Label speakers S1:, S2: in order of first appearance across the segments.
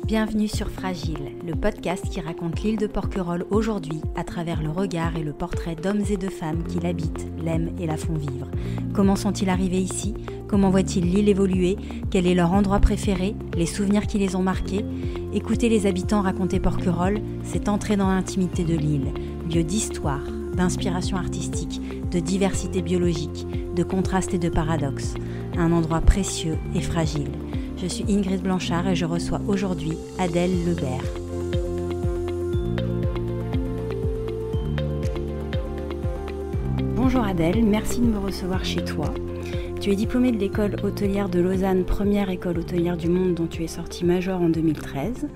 S1: Bienvenue sur Fragile, le podcast qui raconte l'île de Porquerolles aujourd'hui à travers le regard et le portrait d'hommes et de femmes qui l'habitent, l'aiment et la font vivre. Comment sont-ils arrivés ici ? Comment voient-ils l'île évoluer ? Quel est leur endroit préféré ? Les souvenirs qui les ont marqués ? Écouter les habitants raconter Porquerolles, c'est entrer dans l'intimité de l'île, lieu d'histoire, d'inspiration artistique, de diversité biologique, de contrastes et de paradoxes. Un endroit précieux et fragile. Je suis Ingrid Blanchard et je reçois aujourd'hui Adèle Lebert. Bonjour Adèle, merci de me recevoir chez toi. Tu es diplômée de l'école hôtelière de Lausanne, première école hôtelière du monde dont tu es sortie major en 2013.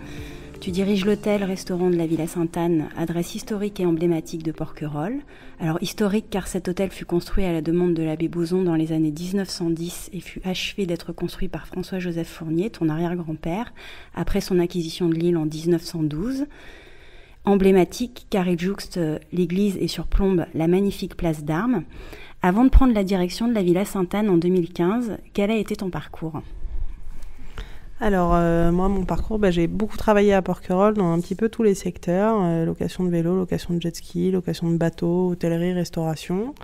S1: Tu diriges l'hôtel-restaurant de la Villa Sainte-Anne, adresse historique et emblématique de Porquerolles. Alors historique car cet hôtel fut construit à la demande de l'abbé Boson dans les années 1910 et fut achevé d'être construit par François-Joseph Fournier, ton arrière-grand-père, après son acquisition de l'île en 1912. Emblématique car il jouxte l'église et surplombe la magnifique place d'Armes. Avant de prendre la direction de la Villa Sainte-Anne en 2015, quel a été ton parcours ?
S2: Alors, moi, mon parcours, j'ai beaucoup travaillé à Porquerolles dans un petit peu tous les secteurs. Location de vélo, location de jet ski, location de bateau, hôtellerie, restauration.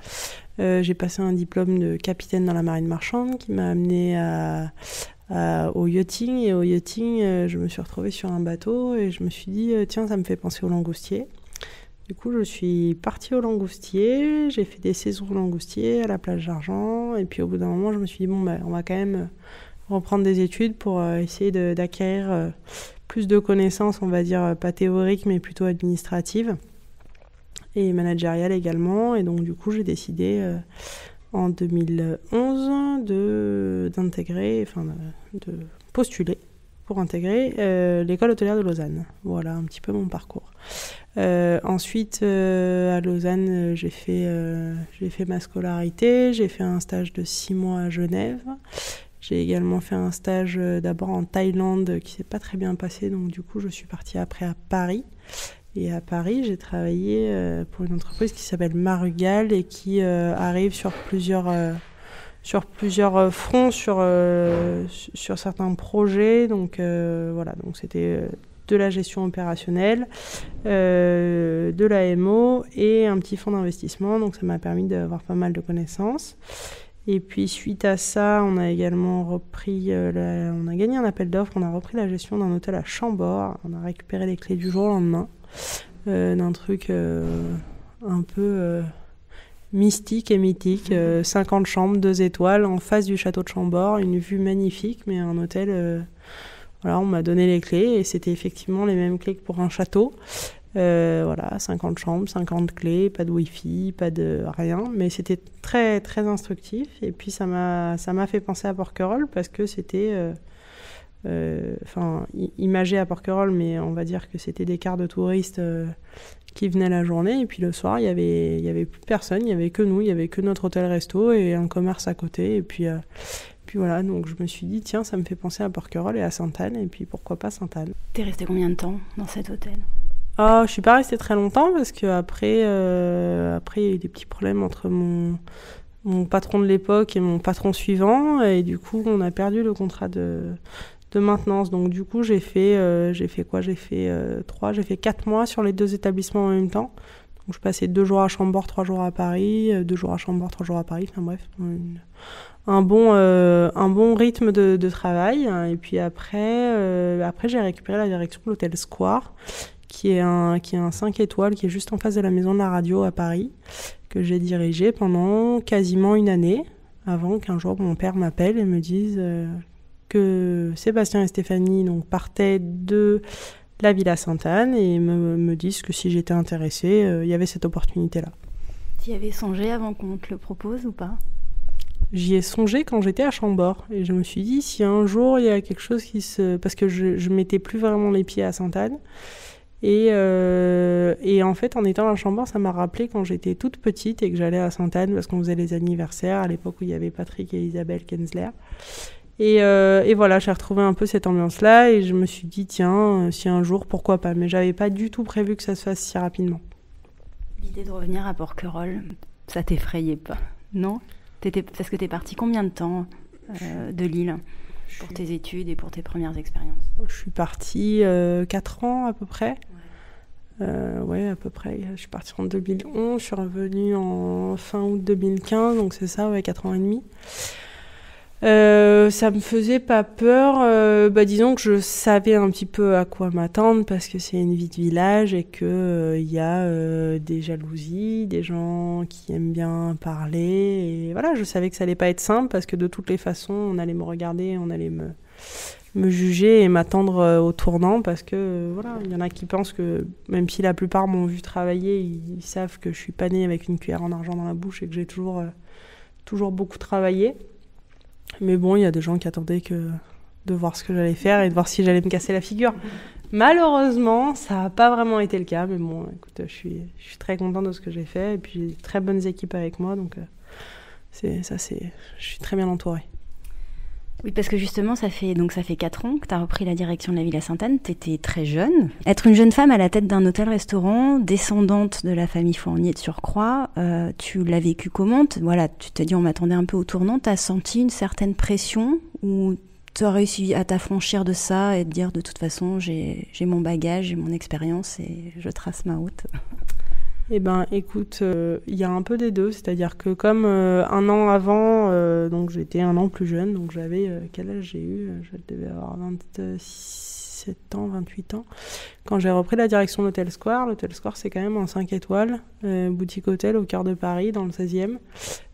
S2: J'ai passé un diplôme de capitaine dans la marine marchande qui m'a amené au yachting. Et au yachting, je me suis retrouvée sur un bateau et je me suis dit, tiens, ça me fait penser au langoustier. Du coup, je suis partie au langoustier. J'ai fait des saisons au langoustier à la plage d'Argent. Et puis, au bout d'un moment, je me suis dit, on va quand même reprendre des études pour essayer d'acquérir plus de connaissances, on va dire pas théoriques mais plutôt administratives et managériales également. Et donc du coup j'ai décidé en 2011 de postuler pour intégrer l'école hôtelière de Lausanne. Voilà un petit peu mon parcours. Ensuite à Lausanne j'ai fait ma scolarité, j'ai fait un stage de 6 mois à Genève. J'ai également fait un stage d'abord en Thaïlande qui s'est pas très bien passé, donc du coup je suis partie après à Paris. Et à Paris, j'ai travaillé pour une entreprise qui s'appelle Marugal et qui arrive sur plusieurs fronts, sur certains projets. Donc voilà, donc c'était de la gestion opérationnelle, de l'AMO et un petit fonds d'investissement. Donc ça m'a permis d'avoir pas mal de connaissances. Et puis suite à ça, on a également repris, on a gagné un appel d'offres, on a repris la gestion d'un hôtel à Chambord. On a récupéré les clés du jour au lendemain d'un truc un peu mystique et mythique. 50 chambres, 2 étoiles, en face du château de Chambord, une vue magnifique, mais un hôtel... voilà, on m'a donné les clés et c'était effectivement les mêmes clés que pour un château. 50 chambres, 50 clés, pas de wifi, pas de rien, mais c'était très très instructif et puis ça m'a fait penser à Porquerolles parce que c'était imagé à Porquerolles, mais on va dire que c'était des quarts de touristes qui venaient la journée et puis le soir il y avait plus personne, il y avait que nous, il y avait que notre hôtel resto et un commerce à côté et puis voilà, donc je me suis dit tiens, ça me fait penser à Porquerolles et à Sainte-Anne et puis pourquoi pas Sainte-Anne.
S1: T'es resté combien de temps dans cet hôtel ?
S2: Je suis pas restée très longtemps parce que après il y a eu des petits problèmes entre mon patron de l'époque et mon patron suivant et du coup on a perdu le contrat de maintenance. Donc du coup j'ai fait 4 mois sur les 2 établissements en même temps. Donc je passais 2 jours à Chambord, 3 jours à Paris, 2 jours à Chambord, 3 jours à Paris. Enfin bref, un bon rythme de travail. Et puis après j'ai récupéré la direction de l'hôtel Square, qui est un 5 étoiles, qui est juste en face de la maison de la radio à Paris, que j'ai dirigé pendant quasiment une année, avant qu'un jour mon père m'appelle et me dise que Sébastien et Stéphanie donc, partaient de la Villa Sainte-Anne et me disent que si j'étais intéressée, il y avait cette opportunité-là.
S1: Tu y avais songé avant qu'on te le propose ou pas ?
S2: J'y ai songé quand j'étais à Chambord et je me suis dit si un jour il y a quelque chose parce que je mettais plus vraiment les pieds à Sainte-Anne. Et en fait, en étant à Chambord, ça m'a rappelé quand j'étais toute petite et que j'allais à Sainte-Anne parce qu'on faisait les anniversaires à l'époque où il y avait Patrick et Isabelle Kenzler. Et voilà, j'ai retrouvé un peu cette ambiance-là et je me suis dit, tiens, si un jour, pourquoi pas. Mais j'avais pas du tout prévu que ça se fasse si rapidement.
S1: L'idée de revenir à Porquerolles, ça t'effrayait pas, non ? Parce que t'es partie combien de temps de l'île ? Pour tes études et pour tes premières expériences.
S2: Je suis partie 4 ans à peu près. Ouais, à peu près. Je suis partie en 2011, je suis revenue en fin août 2015, donc c'est ça, 4 ans et demi. Ça me faisait pas peur. Disons que je savais un petit peu à quoi m'attendre parce que c'est une vie de village et que y a des jalousies, des gens qui aiment bien parler. Et voilà, je savais que ça allait pas être simple parce que de toutes les façons, on allait me regarder, on allait me juger et m'attendre au tournant parce que voilà, il y en a qui pensent que même si la plupart m'ont vu travailler, ils savent que je suis pas née avec une cuillère en argent dans la bouche et que j'ai toujours beaucoup travaillé. Mais bon, il y a des gens qui attendaient de voir ce que j'allais faire et de voir si j'allais me casser la figure. Malheureusement, ça n'a pas vraiment été le cas. Mais bon, écoute, je suis très contente de ce que j'ai fait. Et puis, j'ai de très bonnes équipes avec moi. Donc, je suis très bien entourée.
S1: Oui, parce que justement, ça fait 4 ans que tu as repris la direction de la Villa Sainte-Anne. Tu étais très jeune. Être une jeune femme à la tête d'un hôtel-restaurant, descendante de la famille Fournier de surcroît, tu l'as vécu comment ? Voilà, tu t'es dit on m'attendait un peu au tournant. Tu as senti une certaine pression ou tu as réussi à t'affranchir de ça et te dire de toute façon, j'ai mon bagage, j'ai mon expérience et je trace ma route ?
S2: Eh ben, écoute, y a un peu des deux, c'est-à-dire que comme un an avant, donc j'étais un an plus jeune, donc j'avais, quel âge j'ai eu ? Je devais avoir 27 ans, 28 ans. Quand j'ai repris la direction de l'Hôtel Square c'est quand même un 5 étoiles, boutique hôtel au cœur de Paris, dans le 16e.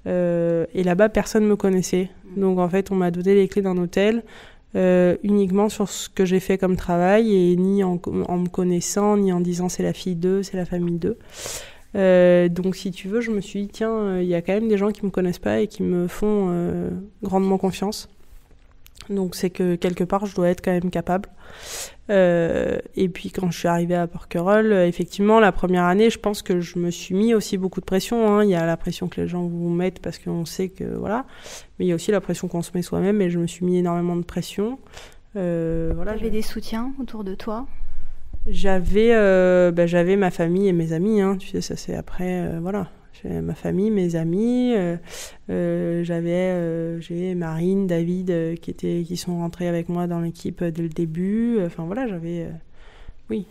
S2: Et là-bas, personne ne me connaissait. Donc en fait, on m'a donné les clés d'un hôtel, uniquement sur ce que j'ai fait comme travail et ni en me connaissant ni en disant c'est la fille d'eux, c'est la famille d'eux. Donc si tu veux, je me suis dit tiens, il y a quand même des gens qui me connaissent pas et qui me font grandement confiance. Donc c'est que quelque part je dois être quand même capable. Et puis quand je suis arrivée à Porquerolles, effectivement la première année, je pense que je me suis mis aussi beaucoup de pression, hein. Il y a la pression que les gens vous mettent parce qu'on sait que voilà, mais il y a aussi la pression qu'on se met soi-même et je me suis mis énormément de pression. Voilà.
S1: T'avais des soutiens autour de toi ?
S2: J'avais ma famille et mes amis, hein. Tu sais, ça c'est après, voilà. J'ai ma famille, mes amis, j'ai Marine, David qui sont rentrés avec moi dans l'équipe dès le début. Enfin voilà, oui.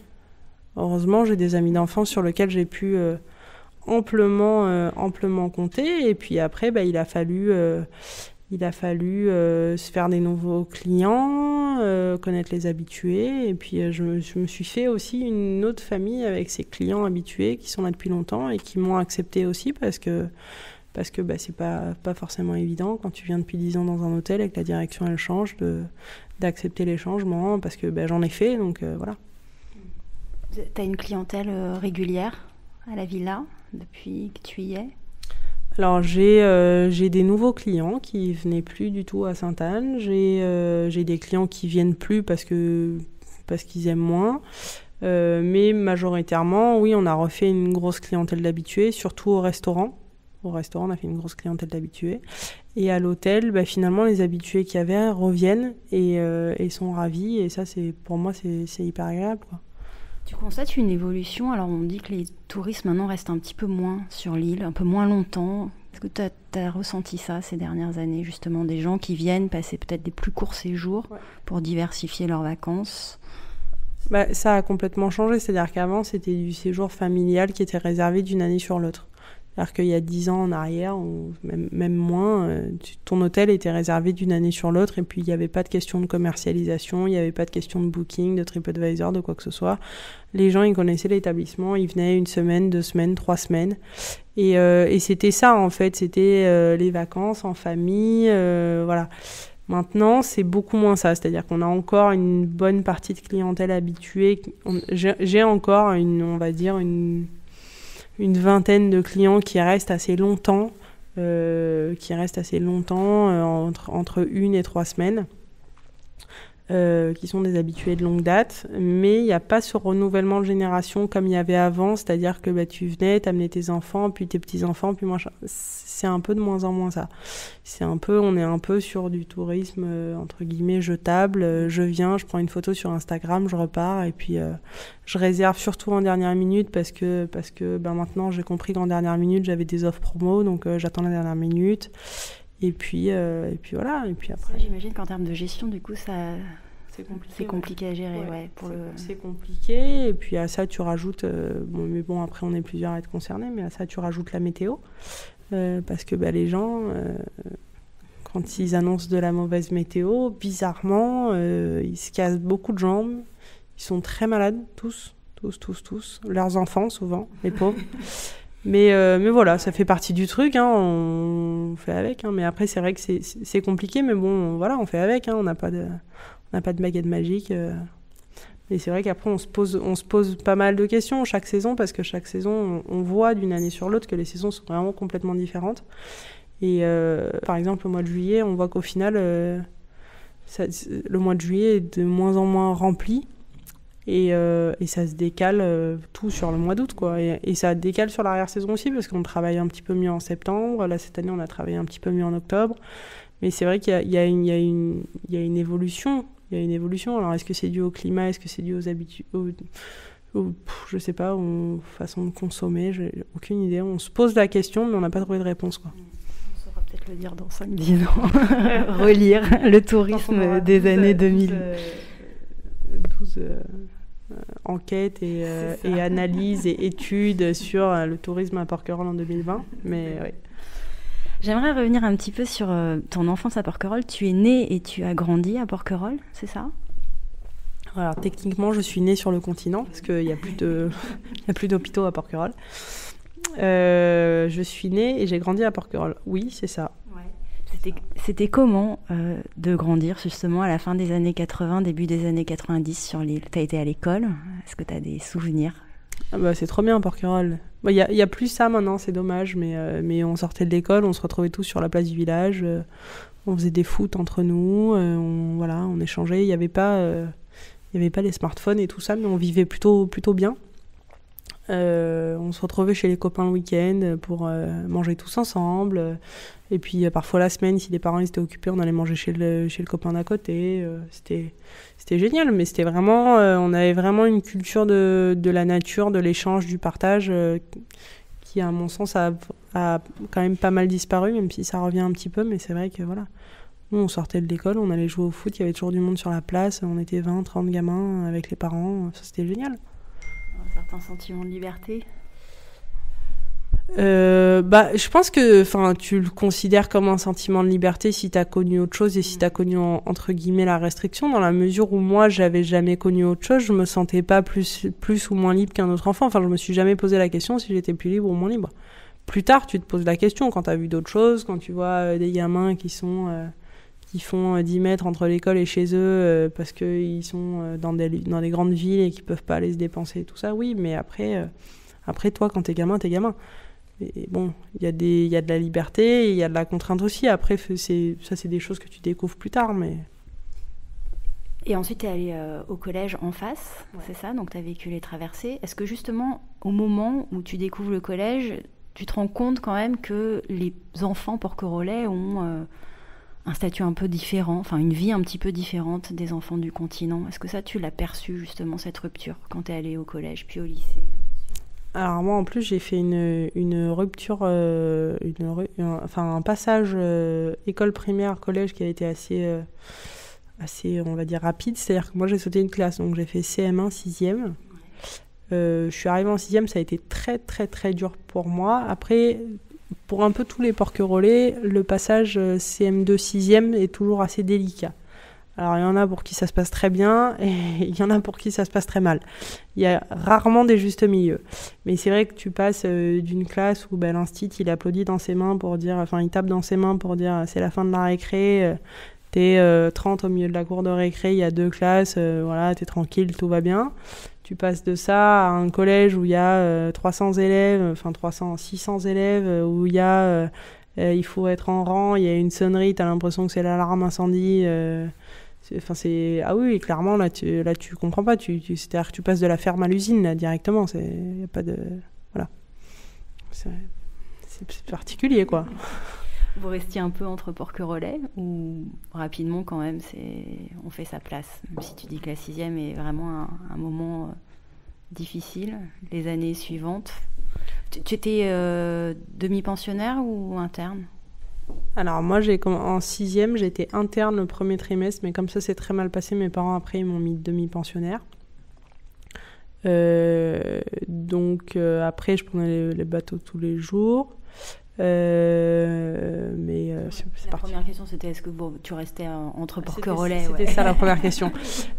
S2: Heureusement, j'ai des amis d'enfance sur lesquels j'ai pu amplement compter. Et puis après, il a fallu se faire des nouveaux clients, connaître les habitués. Et puis je me suis fait aussi une autre famille avec ces clients habitués qui sont là depuis longtemps et qui m'ont accepté aussi parce que c'est pas forcément évident quand tu viens depuis 10 ans dans un hôtel et que la direction elle change d'accepter les changements parce que j'en ai fait, donc voilà.
S1: T'as une clientèle régulière à la villa depuis que tu y es ?
S2: Alors j'ai des nouveaux clients qui venaient plus du tout à Sainte-Anne. J'ai des clients qui viennent plus parce qu'ils aiment moins. Mais majoritairement, oui, on a refait une grosse clientèle d'habitués, surtout au restaurant. Au restaurant, on a fait une grosse clientèle d'habitués. Et à l'hôtel, finalement, les habitués qu'il y avait reviennent et sont ravis. Et ça, pour moi, c'est hyper agréable, quoi.
S1: Tu constates une évolution. Alors, on dit que les touristes maintenant restent un petit peu moins sur l'île, un peu moins longtemps. Est-ce que tu as ressenti ça ces dernières années, justement, des gens qui viennent passer peut-être des plus courts séjours pour diversifier leurs vacances ?
S2: Ça a complètement changé. C'est-à-dire qu'avant, c'était du séjour familial qui était réservé d'une année sur l'autre. C'est-à-dire qu'il y a 10 ans en arrière, ou même moins, ton hôtel était réservé d'une année sur l'autre et puis il n'y avait pas de question de commercialisation, il n'y avait pas de question de booking, de TripAdvisor, de quoi que ce soit. Les gens, ils connaissaient l'établissement, ils venaient 1 semaine, 2 semaines, 3 semaines. Et c'était ça, en fait, c'était les vacances en famille, voilà. Maintenant, c'est beaucoup moins ça, c'est-à-dire qu'on a encore une bonne partie de clientèle habituée. J'ai encore on va dire une vingtaine de clients qui restent assez longtemps, entre 1 et 3 semaines, qui sont des habitués de longue date, mais il n'y a pas ce renouvellement de génération comme il y avait avant, c'est-à-dire que tu venais, t'amenais tes enfants, puis tes petits-enfants, puis moi, c'est un peu de moins en moins ça. On est un peu sur du tourisme, entre guillemets, jetable. Je viens, je prends une photo sur Instagram, je repars, et puis je réserve surtout en dernière minute parce que maintenant j'ai compris qu'en dernière minute, j'avais des offres promo, donc j'attends la dernière minute. Et puis voilà. Et puis après.
S1: Ça, j'imagine qu'en termes de gestion, du coup, ça.
S2: C'est
S1: compliqué à gérer,
S2: C'est compliqué, et puis à ça tu rajoutes, mais bon après on est plusieurs à être concernés, mais à ça tu rajoutes la météo, parce que les gens, quand ils annoncent de la mauvaise météo, bizarrement, ils se cassent beaucoup de jambes, ils sont très malades, tous, leurs enfants souvent, les pauvres. Mais voilà, ça fait partie du truc, hein, on fait avec, hein, mais après c'est vrai que c'est compliqué, mais bon, voilà, on fait avec, hein, on n'a pas de baguette magique. Et c'est vrai qu'après, on se pose pas mal de questions chaque saison, parce que chaque saison, on voit d'une année sur l'autre que les saisons sont vraiment complètement différentes. Et par exemple, au mois de juillet, on voit qu'au final, le mois de juillet est de moins en moins rempli. Et ça se décale tout sur le mois d'août, quoi. Et ça décale sur l'arrière-saison aussi, parce qu'on travaille un petit peu mieux en septembre. Là, cette année, on a travaillé un petit peu mieux en octobre. Mais c'est vrai qu'il y a une évolution. Il y a une évolution. Alors, est-ce que c'est dû au climat? Est-ce que c'est dû aux habitudes? Je sais pas, aux façons de consommer. J'ai aucune idée. On se pose la question, mais on n'a pas trouvé de réponse, quoi.
S1: On saura peut-être le dire dans 5-10 ans. Relire le tourisme des années 2000.
S2: 12 enquêtes et analyses et études sur le tourisme à Porquerolles en 2020. Mais oui.
S1: J'aimerais revenir un petit peu sur ton enfance à Porquerolles. Tu es née et tu as grandi à Porquerolles, c'est ça?
S2: Alors techniquement, je suis née sur le continent parce qu'il n'y a plus d'hôpitaux à Porquerolles. Je suis née et j'ai grandi à Porquerolles. Oui, c'est ça.
S1: Ouais. C'était comment de grandir justement à la fin des années 80, début des années 90 sur l'île? Tu as été à l'école? Est-ce que tu as des souvenirs?
S2: C'est trop bien à Porquerolles. Il y a plus ça maintenant, c'est dommage, mais on sortait de l'école, on se retrouvait tous sur la place du village, on faisait des foot entre nous, on échangeait. Il n'y avait pas les smartphones et tout ça, mais on vivait plutôt bien. On se retrouvait chez les copains le week-end pour manger tous ensemble. Et puis parfois la semaine, si les parents étaient occupés, on allait manger chez le copain d'à côté. C'était génial, mais c'était vraiment, on avait vraiment une culture de la nature, de l'échange, du partage, qui à mon sens a quand même pas mal disparu, même si ça revient un petit peu. Mais c'est vrai que voilà, nous on sortait de l'école, on allait jouer au foot, il y avait toujours du monde sur la place, on était 20-30 gamins avec les parents, ça c'était génial.
S1: Un certain sentiment de liberté?
S2: Je pense que tu le considères comme un sentiment de liberté si tu as connu autre chose et si tu as connu entre guillemets la restriction, dans la mesure où moi j'avais jamais connu autre chose, je me sentais pas plus ou moins libre qu'un autre enfant. Enfin, je me suis jamais posé la question si j'étais plus libre ou moins libre. Plus tard, tu te poses la question quand tu as vu d'autres choses, quand tu vois des gamins qui font 10 mètres entre l'école et chez eux parce qu'ils sont dans des grandes villes et qu'ils peuvent pas aller se dépenser et tout ça. Oui, mais après toi, quand t'es gamin, t'es gamin. Et bon, il y a de la liberté, il y a de la contrainte aussi. Après, c'est des choses que tu découvres plus tard, mais...
S1: Et ensuite, tu es allée au collège en face, ouais. C'est ça? Donc, tu as vécu les traversées. Est-ce que justement, au moment où tu découvres le collège, tu te rends compte quand même que les enfants porquerolais ont un statut un peu différent, enfin une vie un petit peu différente des enfants du continent? Est-ce que ça, tu l'as perçu justement, cette rupture, quand tu es allée au collège puis au lycée?
S2: Alors moi en plus j'ai fait une rupture, un passage école primaire collège qui a été assez on va dire rapide, c'est-à-dire que moi j'ai sauté une classe, donc j'ai fait CM1 6e. Je suis arrivée en 6e, ça a été très très très dur pour moi. Après, pour un peu tous les porquerolais, le passage CM2 6e est toujours assez délicat. Alors, il y en a pour qui ça se passe très bien et il y en a pour qui ça se passe très mal. Il y a rarement des justes milieux. Mais c'est vrai que tu passes d'une classe où l'instit, il applaudit dans ses mains pour dire... Enfin, il tape dans ses mains pour dire c'est la fin de la récré. T'es 30 au milieu de la cour de récré, il y a 2 classes. Voilà, t'es tranquille, tout va bien. Tu passes de ça à un collège où il y a 300 élèves, 600 élèves, où il y a... il faut être en rang, il y a une sonnerie, t'as l'impression que c'est l'alarme incendie... Ah oui, clairement, là, tu comprends pas. C'est-à-dire que tu passes de la ferme à l'usine, là, directement. Y a pas de... Voilà. C'est particulier, quoi.
S1: Vous restiez un peu entre porquerolais ou rapidement, quand même, on fait sa place? Même si tu dis que la 6e est vraiment un moment difficile, les années suivantes. Tu étais demi-pensionnaire ou interne?
S2: Alors moi, en 6e, j'ai été interne le premier trimestre, mais comme ça s'est très mal passé, mes parents après ils m'ont mis demi-pensionnaire. Donc après, je prenais les bateaux tous les jours. Mais c'est
S1: la
S2: parti.
S1: Première question, c'était est-ce que tu restais entre Porquerolles?
S2: C'était ça la première question.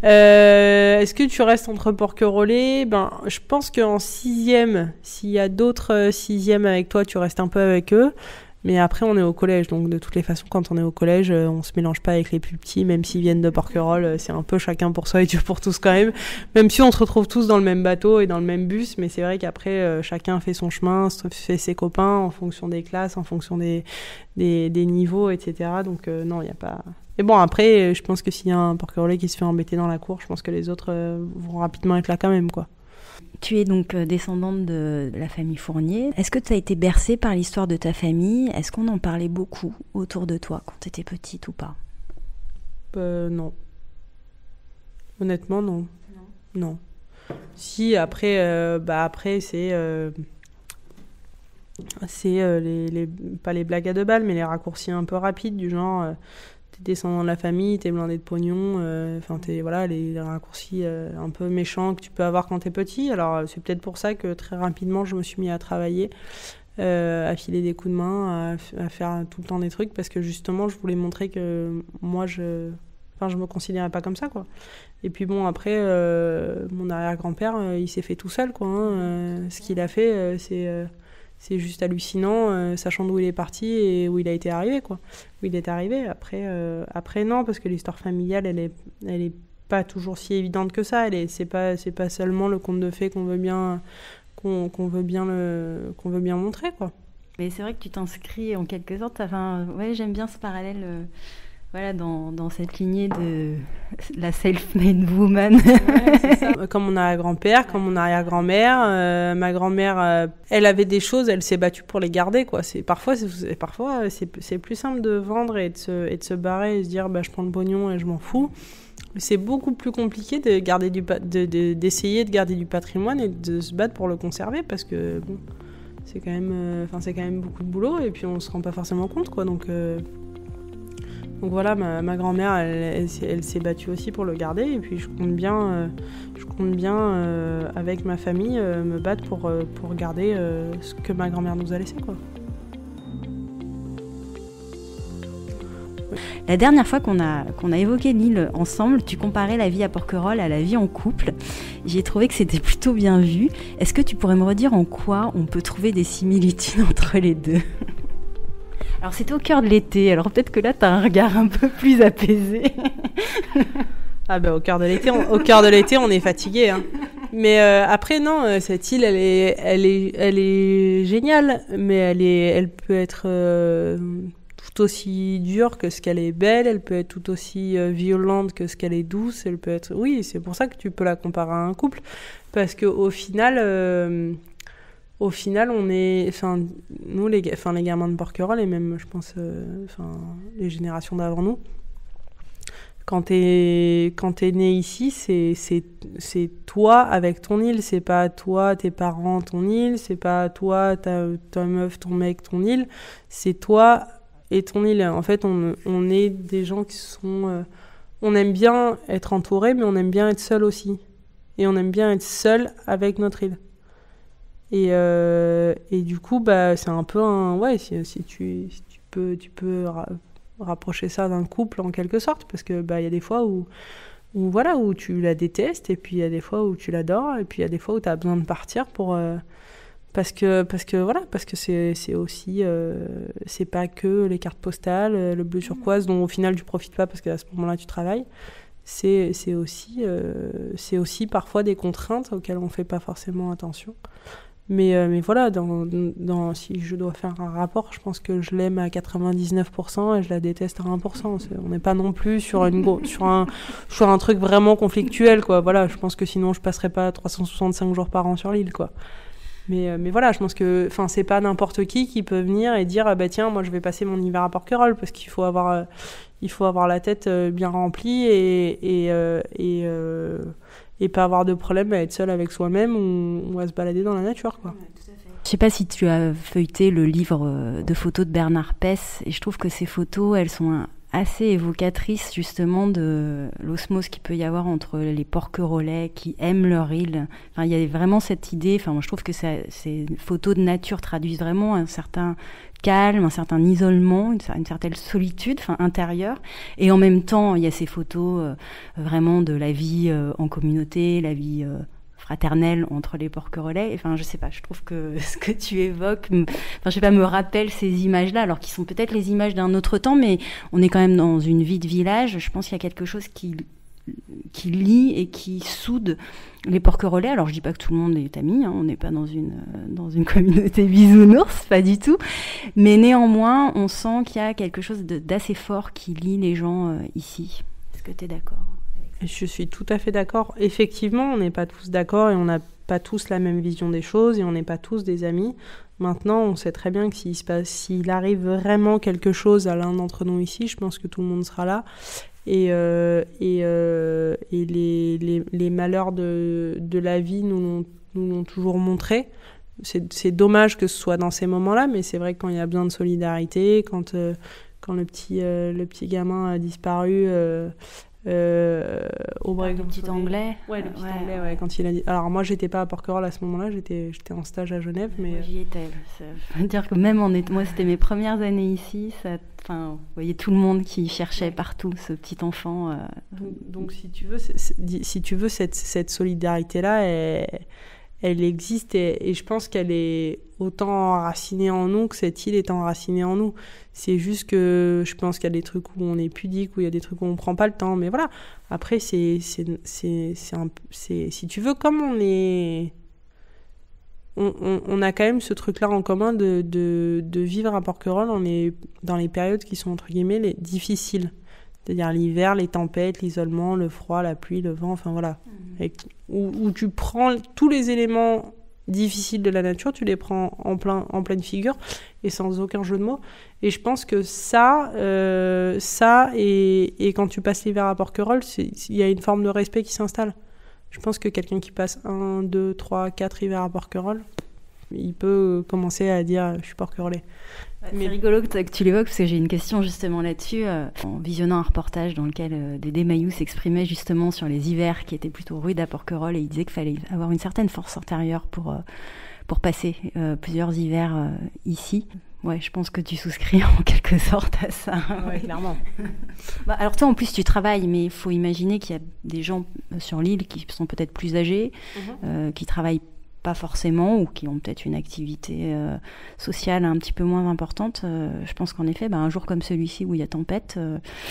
S2: Est-ce que tu restes entre Porquerolles? Je pense qu'en 6e, s'il y a d'autres 6e avec toi, tu restes un peu avec eux. Mais après, on est au collège, donc de toutes les façons, quand on est au collège, on se mélange pas avec les plus petits, même s'ils viennent de Porquerolles, c'est un peu chacun pour soi et Dieu pour tous quand même. Même si on se retrouve tous dans le même bateau et dans le même bus, mais c'est vrai qu'après, chacun fait son chemin, fait ses copains en fonction des classes, en fonction des niveaux, etc. Donc non, il n'y a pas... Et bon, après, je pense que s'il y a un Porquerolles qui se fait embêter dans la cour, je pense que les autres vont rapidement être là quand même, quoi.
S1: Tu es donc descendante de la famille Fournier. Est-ce que tu as été bercée par l'histoire de ta famille? Est-ce qu'on en parlait beaucoup autour de toi quand tu étais petite ou pas?
S2: Non. Honnêtement, non. Non. Si, après, après c'est pas les blagues à 2 balles, mais les raccourcis un peu rapides, du genre... t'es descendant de la famille, t'es blindé de pognon, voilà, les raccourcis un peu méchants que tu peux avoir quand t'es petit. Alors c'est peut-être pour ça que très rapidement je me suis mis à travailler, à filer des coups de main, à faire tout le temps des trucs, parce que justement je voulais montrer que moi je me considérais pas comme ça, quoi. Et puis bon, après mon arrière-grand-père il s'est fait tout seul, quoi, hein. Ce qu'il a fait c'est juste hallucinant, sachant d'où il est parti et où il a été arrivé, quoi. Où il est arrivé. Après non, parce que l'histoire familiale, elle est pas toujours si évidente que ça. C'est pas seulement le conte de fées qu'on veut bien montrer, quoi.
S1: Mais c'est vrai que tu t'inscris en quelque sorte. Enfin, ouais, j'aime bien ce parallèle. Voilà, dans cette lignée de la self-made woman.
S2: Ouais, c'est ça. Comme mon arrière-grand-père, comme mon arrière-grand-mère, ma grand-mère, elle avait des choses, elle s'est battue pour les garder, quoi. Parfois, c'est plus simple de vendre et de se barrer et de se dire, je prends le pognon et je m'en fous. C'est beaucoup plus compliqué d'essayer de garder du patrimoine et de se battre pour le conserver, parce que bon, c'est quand même beaucoup de boulot et puis on se rend pas forcément compte, quoi. Donc voilà, ma grand-mère, elle s'est battue aussi pour le garder, et puis je compte bien avec ma famille me battre pour garder ce que ma grand-mère nous a laissé, quoi.
S1: La dernière fois qu'on a évoqué l'île ensemble, tu comparais la vie à Porquerolles à la vie en couple. J'ai trouvé que c'était plutôt bien vu. Est-ce que tu pourrais me redire en quoi on peut trouver des similitudes entre les deux ? Alors c'était au cœur de l'été, alors peut-être que là tu as un regard un peu plus apaisé.
S2: Au cœur de l'été, on est fatigué, hein. Mais après non, cette île, elle est géniale, mais elle peut être tout aussi dure que ce qu'elle est belle, elle peut être tout aussi violente que ce qu'elle est douce, elle peut être... Oui, c'est pour ça que tu peux la comparer à un couple, parce qu'au final, on est... nous, les gamins de Porquerolles, et même, je pense, les générations d'avant nous, quand t'es né ici, c'est toi avec ton île, c'est pas toi, tes parents, ton île, c'est pas toi, ta meuf, ton mec, ton île, c'est toi et ton île. En fait, on est des gens qui sont... on aime bien être entouré, mais on aime bien être seul aussi. Et on aime bien être seul avec notre île. Et du coup, c'est un peu un... Ouais, si tu peux rapprocher ça d'un couple en quelque sorte, parce que y a des fois où tu la détestes, et puis il y a des fois où tu l'adores, et puis il y a des fois où tu as besoin de partir pour... parce que c'est aussi c'est pas que les cartes postales, le bleu turquoise dont au final tu profites pas parce qu'à ce moment-là tu travailles, c'est aussi parfois des contraintes auxquelles on fait pas forcément attention, mais voilà, si je dois faire un rapport, je pense que je l'aime à 99% et je la déteste à 1%. On n'est pas non plus sur un truc vraiment conflictuel, quoi. Voilà, je pense que sinon je passerais pas 365 jours par an sur l'île, quoi. Mais voilà, je pense que c'est pas n'importe qui peut venir et dire tiens, moi je vais passer mon hiver à Porquerolles, parce qu'il faut avoir la tête bien remplie et pas avoir de problème à être seul avec soi-même ou à se balader dans la nature, quoi.
S1: Ouais, tout à fait. Je sais pas si tu as feuilleté le livre de photos de Bernard Pess, et je trouve que ces photos, elles sont assez évocatrices justement de l'osmose qu'il peut y avoir entre les porquerolais qui aiment leur île. Enfin, il y a vraiment cette idée, enfin, moi je trouve que ces photos de nature traduisent vraiment un certain calme, un certain isolement, une certaine solitude, enfin, intérieure. Et en même temps, il y a ces photos vraiment de la vie en communauté, la vie fraternelle entre les porquerolais. Enfin, je sais pas, je trouve que ce que tu évoques, je sais pas, me rappelle ces images-là, alors qu'ils sont peut-être les images d'un autre temps, mais on est quand même dans une vie de village. Je pense qu'il y a quelque chose qui lie et qui soude les porquerolais. Alors, je dis pas que tout le monde est ami, hein, on n'est pas dans une communauté bisounours, pas du tout. Mais néanmoins, on sent qu'il y a quelque chose d'assez fort qui lie les gens ici. Est-ce que tu es d'accord ?
S2: Je suis tout à fait d'accord. Effectivement, on n'est pas tous d'accord et on n'a pas tous la même vision des choses et on n'est pas tous des amis. Maintenant, on sait très bien que s'il arrive vraiment quelque chose à l'un d'entre nous ici, je pense que tout le monde sera là. Et les malheurs de la vie nous l'ont toujours montré. C'est dommage que ce soit dans ces moments-là, mais c'est vrai que quand il y a besoin de solidarité, quand le petit gamin a disparu... au break,
S1: le petit anglais.
S2: Ouais, le petit anglais, ouais, quand il a dit. Alors moi, j'étais pas à Porquerolles à ce moment-là, j'étais en stage à Genève, mais
S1: moi, j'y étais. Je veux dire que même moi, c'était mes premières années ici. Vous voyez tout le monde qui cherchait partout ce petit enfant.
S2: Donc, si tu veux, cette solidarité-là, elle existe et je pense qu'elle est autant enracinée en nous que cette île est enracinée en nous. C'est juste que je pense qu'il y a des trucs où on est pudique, où il y a des trucs où on prend pas le temps. Mais voilà, après, si tu veux, comme on a quand même ce truc-là en commun de vivre à Porquerolles, on est dans les périodes qui sont, entre guillemets, les difficiles. C'est-à-dire l'hiver, les tempêtes, l'isolement, le froid, la pluie, le vent, enfin voilà. Où tu prends tous les éléments difficiles de la nature, tu les prends en pleine figure et sans aucun jeu de mots. Et je pense que ça et quand tu passes l'hiver à Porquerolles, il y a une forme de respect qui s'installe. Je pense que quelqu'un qui passe 1, 2, 3, 4 hivers à Porquerolles, il peut commencer à dire « je suis porquerolais ».
S1: C'est rigolo que tu l'évoques parce que j'ai une question justement là-dessus. En visionnant un reportage dans lequel Dédé Mailloux s'exprimait justement sur les hivers qui étaient plutôt rudes à Porquerolles, et il disait qu'il fallait avoir une certaine force intérieure pour passer plusieurs hivers ici. Ouais, je pense que tu souscris en quelque sorte à ça.
S2: Ouais, clairement.
S1: Alors toi, en plus, tu travailles, mais il faut imaginer qu'il y a des gens sur l'île qui sont peut-être plus âgés, qui travaillent pas forcément, ou qui ont peut-être une activité sociale un petit peu moins importante. Je pense qu'en effet, un jour comme celui-ci où il y a tempête,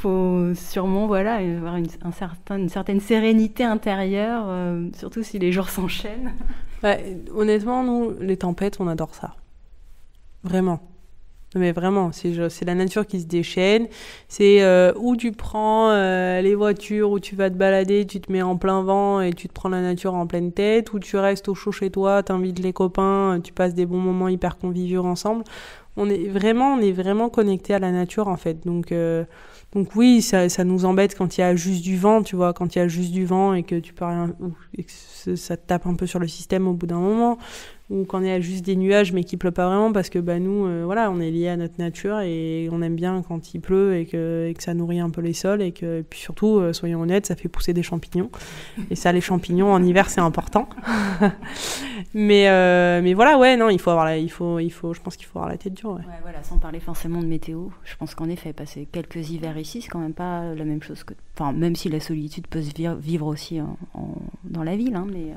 S1: faut sûrement avoir une certaine sérénité intérieure, surtout si les jours s'enchaînent.
S2: Honnêtement, nous, les tempêtes, on adore ça. Vraiment. Mais vraiment, c'est la nature qui se déchaîne. C'est où tu prends les voitures, où tu vas te balader, tu te mets en plein vent et tu te prends la nature en pleine tête, où tu restes au chaud chez toi, t'invites les copains, tu passes des bons moments hyper conviviaux ensemble. On est vraiment connectés à la nature en fait. Donc oui, ça nous embête quand il y a juste du vent, tu vois, quand il y a juste du vent et que tu peux rien, et que ça te tape un peu sur le système au bout d'un moment. Ou quand il y a juste des nuages mais qu'il pleut pas vraiment parce que nous on est liés à notre nature et on aime bien quand il pleut et que ça nourrit un peu les sols et puis surtout soyons honnêtes, ça fait pousser des champignons et ça, les champignons en hiver, c'est important. mais voilà, ouais, non, je pense qu'il faut avoir la tête dure, ouais.
S1: Ouais, voilà, sans parler forcément de météo, je pense qu'en effet passer quelques hivers ici, c'est quand même pas la même chose même si la solitude peut se vivre aussi dans la ville, hein, mais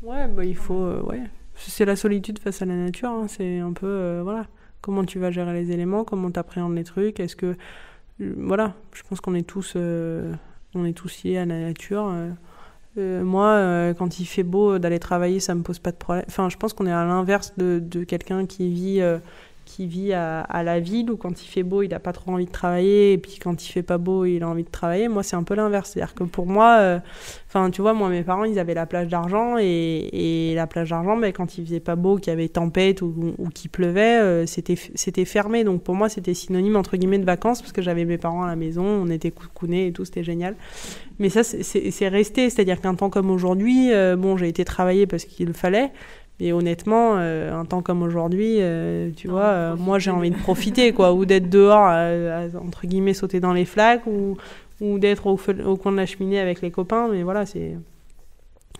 S2: ouais, il faut ouais. C'est la solitude face à la nature, hein. C'est un peu, comment tu vas gérer les éléments, comment tu appréhendes les trucs, est-ce que, je pense qu'on est tous liés à la nature. Moi, quand il fait beau, d'aller travailler, ça me pose pas de problème. Enfin, je pense qu'on est à l'inverse de quelqu'un qui vit à la ville, où quand il fait beau, il a pas trop envie de travailler, et puis quand il fait pas beau, il a envie de travailler. Moi, c'est un peu l'inverse. C'est-à-dire que pour moi, tu vois, moi, mes parents, ils avaient la plage d'Argent, et la plage d'Argent, quand il faisait pas beau, qu'il y avait tempête ou qu'il pleuvait, c'était fermé. Donc pour moi, c'était synonyme, entre guillemets, de vacances, parce que j'avais mes parents à la maison, on était coucounés et tout, c'était génial. Mais ça, c'est resté. C'est-à-dire qu'un temps comme aujourd'hui, j'ai été travailler parce qu'il le fallait, Et honnêtement, un temps comme aujourd'hui, tu vois, moi j'ai envie de profiter, quoi, ou d'être dehors, entre guillemets, sauter dans les flaques, ou d'être au coin de la cheminée avec les copains. Mais voilà,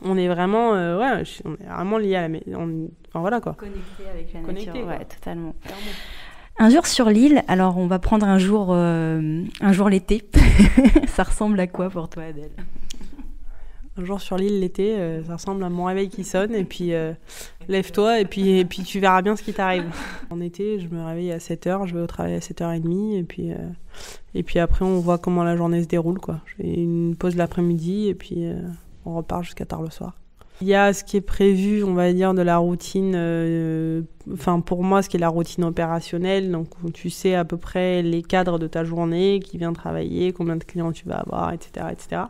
S2: on est vraiment, on est vraiment liés à enfin voilà quoi.
S1: Connecté avec la nature,
S2: quoi.
S1: Ouais, totalement. Clairement. Un jour sur l'île, alors on va prendre un jour l'été. Ça ressemble à quoi pour toi, Adèle ?
S2: Un jour sur l'île l'été, ça ressemble à mon réveil qui sonne, et puis lève-toi, et puis tu verras bien ce qui t'arrive. En été, je me réveille à 7h, je vais au travail à 7h30, et puis après on voit comment la journée se déroule, quoi. J'ai une pause l'après-midi, et puis on repart jusqu'à tard le soir. Il y a ce qui est prévu, on va dire, de la routine, pour moi, ce qui est la routine opérationnelle, donc où tu sais à peu près les cadres de ta journée, qui vient travailler, combien de clients tu vas avoir, etc., etc.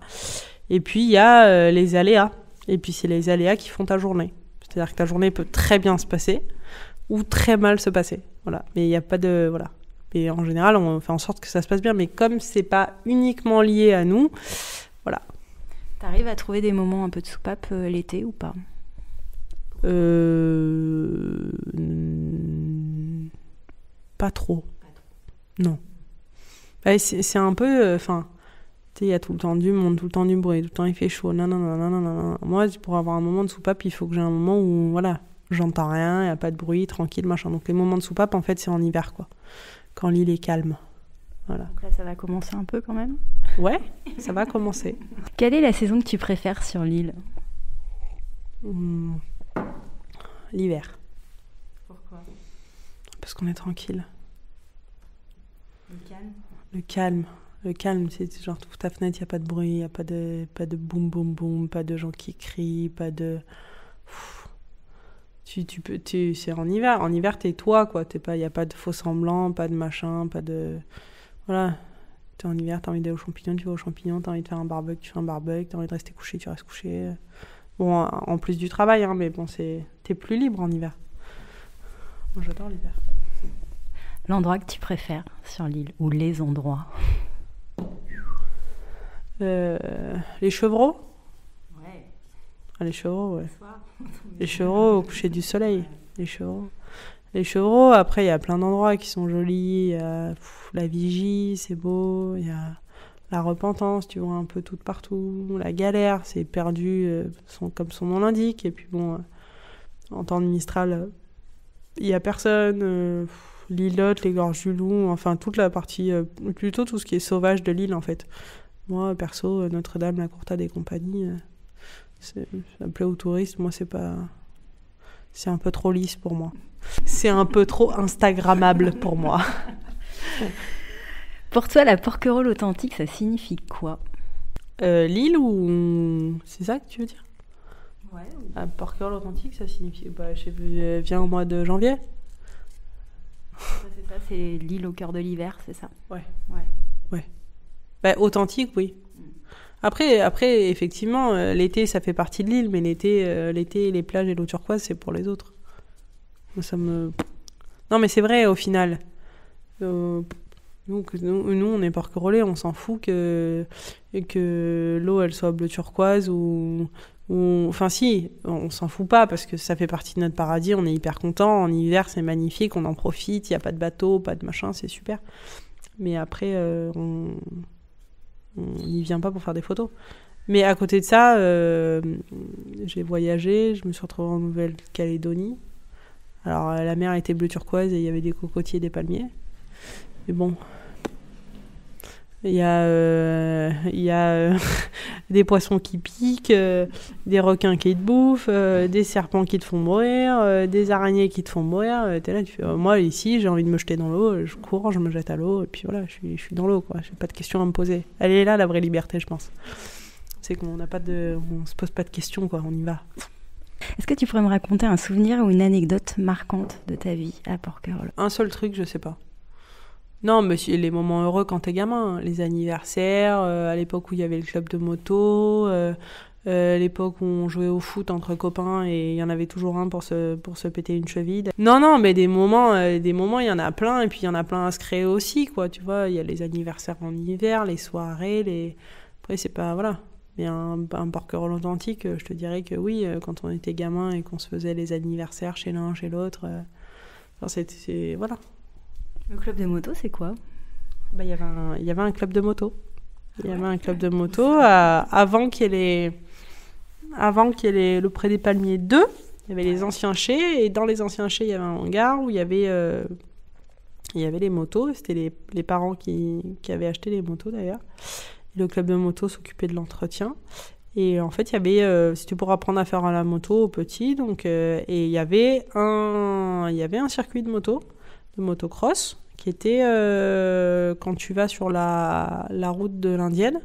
S2: Et puis, il y a les aléas. Et puis, c'est les aléas qui font ta journée. C'est-à-dire que ta journée peut très bien se passer ou très mal se passer. Voilà. Mais il n'y a pas de... Voilà. Et en général, on fait en sorte que ça se passe bien. Mais comme c'est pas uniquement lié à nous, voilà.
S1: T'arrives à trouver des moments un peu de soupape l'été ou pas ?
S2: Pas trop. Non. Ouais, c'est un peu... il y a tout le temps du monde, tout le temps du bruit, tout le temps il fait chaud, nanana. Moi, pour avoir un moment de soupape, il faut que j'ai un moment où, voilà, j'entends rien, il n'y a pas de bruit, tranquille, machin. Donc les moments de soupape, en fait, c'est en hiver, quoi. Quand l'île est calme. Voilà.
S1: Donc là, ça va commencer un peu quand même ?
S2: Ouais, ça va commencer.
S1: Quelle est la saison que tu préfères sur l'île ?
S2: L'hiver.
S1: Pourquoi ?
S2: Parce qu'on est tranquille.
S1: Le calme ?
S2: Le calme. Le calme, c'est genre, tu ouvres ta fenêtre, il n'y a pas de bruit, il n'y a pas de boum boum boum, pas de gens qui crient, pas de... C'est en hiver. En hiver, t'es toi, quoi. Il n'y a pas de faux semblants, pas de machin, pas de... Voilà. T'es en hiver, t'as envie d'aller aux champignons, tu vas aux champignons, t'as envie de faire un barbecue, tu fais un barbecue, t'as envie de rester couché, tu restes couché. Bon, en plus du travail, hein, mais bon, t'es plus libre en hiver. Moi, j'adore l'hiver.
S1: L'endroit que tu préfères sur l'île, ou les endroits ?
S2: Les chevreaux ?
S1: Ouais.
S2: Ah, les chevreaux, ouais. Les chevreaux au coucher du soleil. Les chevreaux, après, il y a plein d'endroits qui sont jolis. Il y a la Vigie, c'est beau. Il y a la Repentance, tu vois un peu tout partout. La Galère, c'est perdu, comme son nom l'indique. Et puis bon, en temps de Mistral, il n'y a personne. L'îlotte, les gorges du Loup, enfin toute la partie, plutôt tout ce qui est sauvage de l'île, en fait. Moi, perso, Notre-Dame, la Courtade et compagnie, ça plaît aux touristes. Moi, c'est un peu trop lisse pour moi. C'est un peu trop instagrammable pour moi.
S1: Pour toi, la porquerolle authentique, ça signifie quoi ?
S2: L'île ou... C'est ça que tu veux dire ?
S1: Ouais.
S2: La porquerolle authentique, ça signifie... viens au mois de janvier.
S1: C'est ça, c'est l'île au cœur de l'hiver, c'est ça ?
S2: Ouais. Authentique, oui. Après, effectivement, l'été, ça fait partie de l'île, mais l'été, les plages et l'eau turquoise, c'est pour les autres. Non, mais c'est vrai, au final. Nous, on est porquerolais, on s'en fout que l'eau, elle soit bleu turquoise ou... Enfin, si, on s'en fout pas, parce que ça fait partie de notre paradis, on est hyper content. En hiver, c'est magnifique, on en profite, il n'y a pas de bateau, pas de machin, c'est super. Mais après, on n'y vient pas pour faire des photos. Mais à côté de ça, j'ai voyagé, je me suis retrouvée en Nouvelle-Calédonie. Alors, la mer était bleu turquoise et il y avait des cocotiers et des palmiers. Mais bon, il y a des poissons qui piquent, des requins qui te bouffent, des serpents qui te font mourir, des araignées qui te font mourir. T'es là, tu fais, moi ici, j'ai envie de me jeter dans l'eau, je cours, je me jette à l'eau, et puis voilà, je suis dans l'eau, quoi. J'ai pas de questions à me poser. Elle est là, la vraie liberté, je pense. C'est qu'on se pose pas de questions, quoi. On y va.
S1: Est-ce que tu pourrais me raconter un souvenir ou une anecdote marquante de ta vie à Porquerolles ?
S2: Un seul truc, je sais pas. Non, mais les moments heureux quand t'es gamin, les anniversaires, à l'époque où il y avait le club de moto, l'époque où on jouait au foot entre copains et il y en avait toujours un pour se péter une cheville. Non, mais des moments, il y en a plein, et puis il y en a plein à se créer aussi, quoi. Tu vois, il y a les anniversaires en hiver, les soirées, Après, c'est pas... Voilà. Mais un Porquerolles authentique, je te dirais que oui, quand on était gamin et qu'on se faisait les anniversaires chez l'un, chez l'autre, voilà.
S1: Le club de moto, c'est quoi ?
S2: Il y avait un club de moto. Il y avait un club de moto avant qu'il y ait le Pré des Palmiers 2. Il y avait les anciens chais, et dans les anciens chais, il y avait un hangar où il y avait les motos. C'était les parents qui avaient acheté les motos d'ailleurs. Et le club de moto s'occupait de l'entretien. Et en fait, il y avait, c'était pour apprendre à faire à la moto aux petits. Donc, et il y avait un circuit de motocross, qui était quand tu vas sur la route de l'Indienne.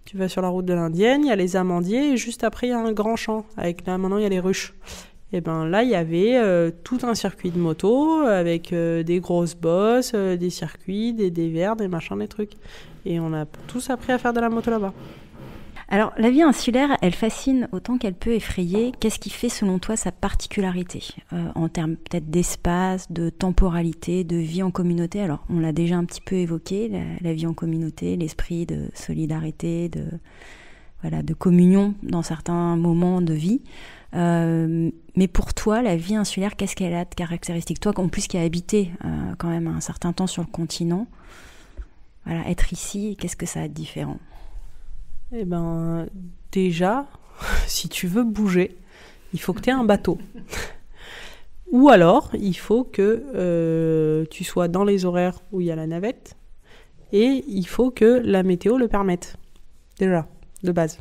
S2: Tu vas sur la route de l'Indienne, il y a les amandiers, et juste après, il y a un grand champ. Maintenant, il y a les ruches. Et ben là, il y avait tout un circuit de moto avec des grosses bosses, des circuits, des verres, des machins, des trucs. Et on a tous appris à faire de la moto là-bas.
S1: Alors, la vie insulaire, elle fascine autant qu'elle peut effrayer. Qu'est-ce qui fait, selon toi, sa particularité en termes peut-être d'espace, de temporalité, de vie en communauté ? Alors, on l'a déjà un petit peu évoqué, la vie en communauté, l'esprit de solidarité, de communion dans certains moments de vie. Mais pour toi, la vie insulaire, qu'est-ce qu'elle a de caractéristique ? Toi, en plus, qui as habité quand même un certain temps sur le continent, être ici, qu'est-ce que ça a de différent ?
S2: Eh ben, déjà, si tu veux bouger, il faut que tu aies un bateau. Ou alors, il faut que tu sois dans les horaires où il y a la navette, et il faut que la météo le permette. Déjà, de base.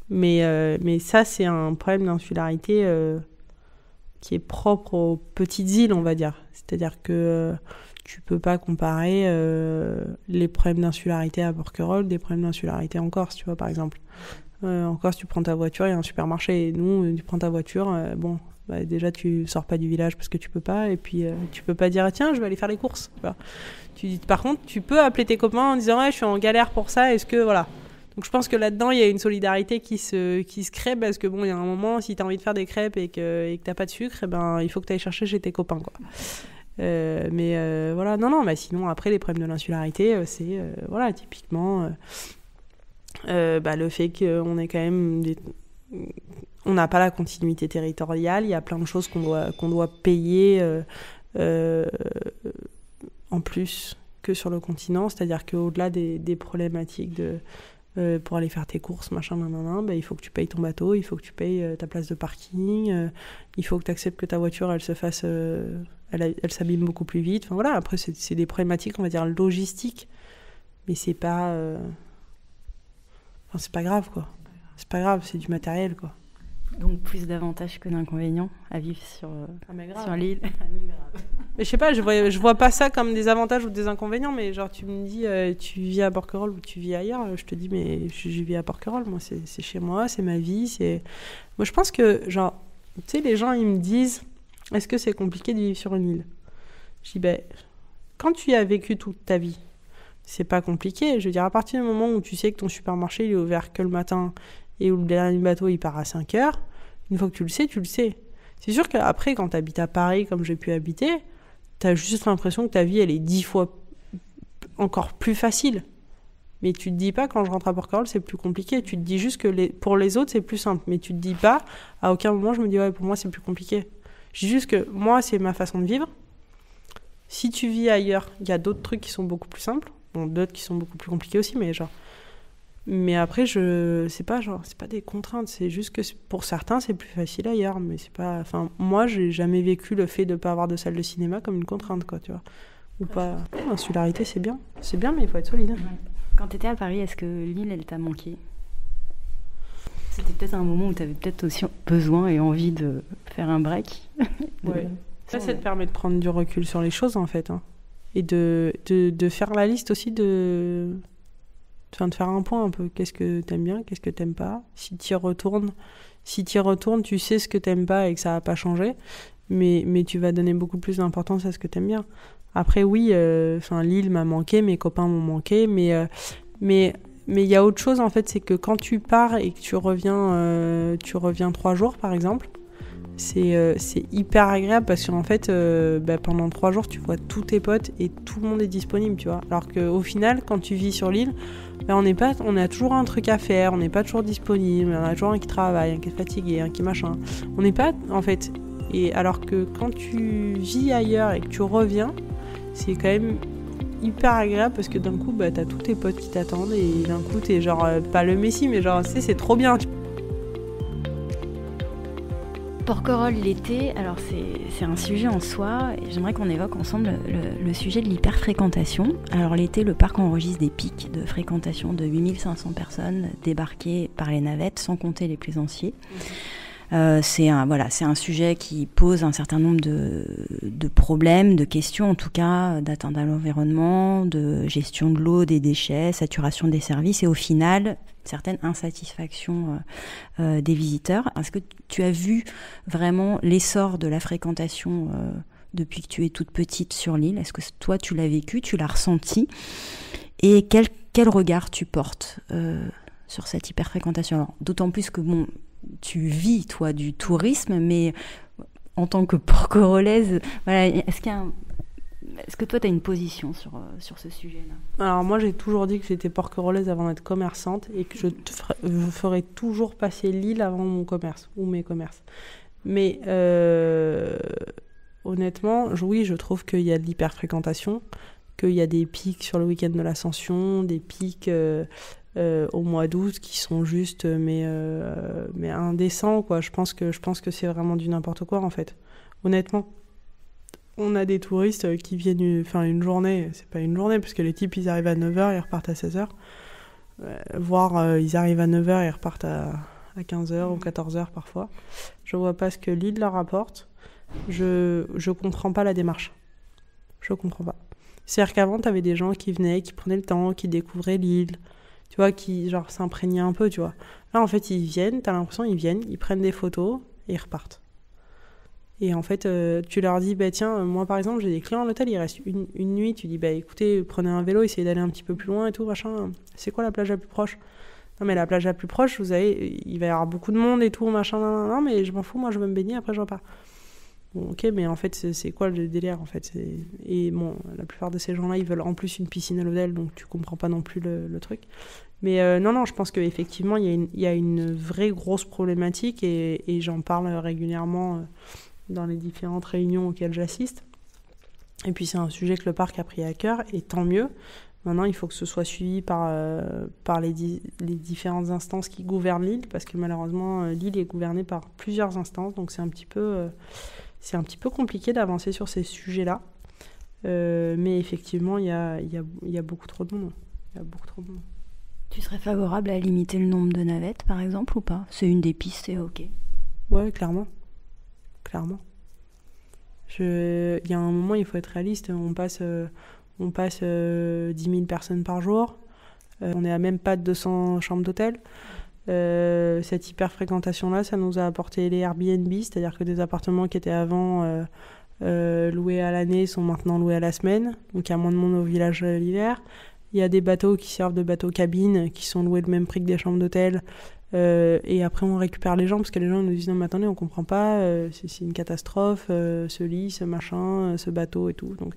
S2: Mais ça, c'est un problème d'insularité qui est propre aux petites îles, on va dire. C'est-à-dire que tu peux pas comparer les problèmes d'insularité à Porquerolles des problèmes d'insularité en Corse, tu vois, par exemple. En Corse, tu prends ta voiture, il y a un supermarché, et nous, tu prends ta voiture, déjà, tu sors pas du village parce que tu peux pas, et puis tu peux pas dire, tiens, je vais aller faire les courses. Tu vois. Par contre, tu peux appeler tes copains en disant, ouais, je suis en galère pour ça, est-ce que, voilà. Donc je pense que là-dedans, il y a une solidarité qui se crée, parce que bon, il y a un moment, si tu as envie de faire des crêpes et que t'as pas de sucre, il faut que tu ailles chercher chez tes copains, quoi. Voilà, non, mais sinon, après, les problèmes de l'insularité, c'est, typiquement, le fait qu'on est quand même on n'a pas la continuité territoriale, il y a plein de choses qu'on doit payer en plus que sur le continent, c'est-à-dire qu'au-delà des problématiques pour aller faire tes courses, machin, il faut que tu payes ton bateau, il faut que tu payes ta place de parking, il faut que tu acceptes que ta voiture, elle se fasse... elle s'abîme beaucoup plus vite. Enfin, voilà, après, c'est des problématiques, on va dire, logistiques, mais c'est pas... c'est pas grave, quoi. C'est pas grave, c'est du matériel, quoi.
S1: Donc plus d'avantages que d'inconvénients à vivre sur l'île.
S2: Mais je sais pas, je vois pas ça comme des avantages ou des inconvénients, mais genre tu me dis tu vis à Porquerolles ou tu vis ailleurs, je te dis mais je vis à Porquerolles, moi c'est chez moi, c'est ma vie, moi je pense que genre tu sais, les gens ils me disent est-ce que c'est compliqué de vivre sur une île ? Je dis quand tu y as vécu toute ta vie, c'est pas compliqué. Je veux dire, à partir du moment où tu sais que ton supermarché il est ouvert que le matin et où le dernier bateau il part à 5h, une fois que tu le sais, tu le sais. C'est sûr qu'après, quand tu habites à Paris, comme j'ai pu habiter, tu as juste l'impression que ta vie, elle est 10 fois encore plus facile. Mais tu te dis pas, quand je rentre à Porquerolles, c'est plus compliqué. Tu te dis juste que pour les autres, c'est plus simple. Mais tu te dis pas, à aucun moment, je me dis, ouais, pour moi, c'est plus compliqué. Je dis juste que moi, c'est ma façon de vivre. Si tu vis ailleurs, il y a d'autres trucs qui sont beaucoup plus simples. Bon, d'autres qui sont beaucoup plus compliqués aussi, mais genre... Mais après, c'est pas des contraintes, c'est juste que pour certains, c'est plus facile ailleurs, mais c'est pas... Enfin, moi, j'ai jamais vécu le fait de pas avoir de salle de cinéma comme une contrainte, quoi, tu vois. Ou pas... L'insularité, c'est bien, mais il faut être solide.
S1: Quand t'étais à Paris, est-ce que l'île, elle t'a manqué ? C'était peut-être un moment où t'avais peut-être aussi besoin et envie de faire un break.
S2: Ouais. Ça te permet de prendre du recul sur les choses, en fait, hein. Et de faire la liste aussi de faire un point un peu. Qu'est-ce que t'aimes bien, qu'est-ce que t'aimes pas. Si t'y retournes, tu sais ce que t'aimes pas et que ça va pas changer, mais tu vas donner beaucoup plus d'importance à ce que t'aimes bien. Après, oui, l'île m'a manqué, mes copains m'ont manqué, mais il y a autre chose, en fait, c'est que quand tu pars et que tu reviens 3 jours, par exemple, c'est hyper agréable parce qu'en fait, pendant 3 jours, tu vois tous tes potes et tout le monde est disponible, tu vois. Alors qu'au final, quand tu vis sur l'île, on a toujours un truc à faire, on n'est pas toujours disponible, on a toujours un qui travaille, un qui est fatigué, un qui machin. On n'est pas, en fait... Et alors que quand tu vis ailleurs et que tu reviens, c'est quand même hyper agréable parce que d'un coup, t'as tous tes potes qui t'attendent et d'un coup, t'es genre, pas le messie, mais genre, tu sais, c'est trop bien.
S1: Porquerolles l'été, alors c'est un sujet en soi et j'aimerais qu'on évoque ensemble le sujet de l'hyperfréquentation. Alors l'été, le parc enregistre des pics de fréquentation de 8500 personnes débarquées par les navettes, sans compter les plaisanciers. C'est un sujet qui pose un certain nombre de problèmes, de questions en tout cas, d'atteinte à l'environnement, de gestion de l'eau, des déchets, saturation des services et au final, certaines insatisfactions des visiteurs. Est-ce que tu as vu vraiment l'essor de la fréquentation depuis que tu es toute petite sur l'île? Est-ce que toi tu l'as vécu, tu l'as ressenti? Et quel regard tu portes sur cette hyperfréquentation? Alors, d'autant plus que tu vis, toi, du tourisme, mais en tant que porquerolloise, voilà, est-ce que toi, tu as une position sur ce sujet-là?
S2: Alors moi, j'ai toujours dit que j'étais porquerolloise avant d'être commerçante et que je ferais toujours passer l'île avant mon commerce ou mes commerces. Mais honnêtement, oui, je trouve qu'il y a de l'hyperfréquentation, qu'il y a des pics sur le week-end de l'Ascension, des pics... au mois d'août qui sont juste mais indécents quoi. Je pense que c'est vraiment du n'importe quoi en fait, honnêtement. On a des touristes qui viennent une journée, c'est pas une journée parce que les types ils arrivent à 9h, ils repartent à 16h, voire ils arrivent à 9h et ils repartent à 15h ou 14h parfois. Je vois pas ce que l'île leur apporte. Je comprends pas la démarche, je comprends pas. C'est-à-dire qu'avant t'avais des gens qui venaient, qui prenaient le temps, qui découvraient l'île, tu vois, qui genre s'imprégnaient un peu, tu vois. Là, en fait, ils viennent, t'as l'impression, ils viennent, ils prennent des photos et ils repartent. Et en fait, tu leur dis, tiens, moi par exemple, j'ai des clients à l'hôtel, il reste une nuit, tu dis, écoutez, prenez un vélo, essayez d'aller un petit peu plus loin et tout, machin. C'est quoi la plage la plus proche? Non, mais la plage la plus proche, il va y avoir beaucoup de monde et tout, machin, non, mais je m'en fous, moi je veux me baigner, après je repars. Bon, ok, mais en fait, c'est quoi le délire en fait? Et bon, la plupart de ces gens-là, ils veulent en plus une piscine à l'hôtel, donc tu comprends pas non plus le truc. Mais non, je pense qu'effectivement, il y a une vraie grosse problématique et j'en parle régulièrement dans les différentes réunions auxquelles j'assiste. Et puis, c'est un sujet que le parc a pris à cœur, et tant mieux. Maintenant, il faut que ce soit suivi par les différentes instances qui gouvernent l'île, parce que malheureusement, l'île est gouvernée par plusieurs instances, donc c'est un petit peu compliqué d'avancer sur ces sujets-là. Mais effectivement, il y a beaucoup trop de monde. Il y a beaucoup trop de monde.
S1: Tu serais favorable à limiter le nombre de navettes, par exemple, ou pas? C'est une des pistes, c'est ok.
S2: Ouais, clairement. Il y a un moment, il faut être réaliste. On passe 10 000 personnes par jour. On est à même pas de 200 chambres d'hôtel. Cette hyper-fréquentation-là, ça nous a apporté les Airbnb, c'est-à-dire que des appartements qui étaient avant loués à l'année sont maintenant loués à la semaine. Donc il y a moins de monde au village l'hiver. Il y a des bateaux qui servent de bateaux-cabines qui sont loués le même prix que des chambres d'hôtel. Et après, on récupère les gens parce que les gens nous disent « Non, mais attendez, on comprend pas, c'est une catastrophe, ce lit, ce machin, ce bateau et tout. » Donc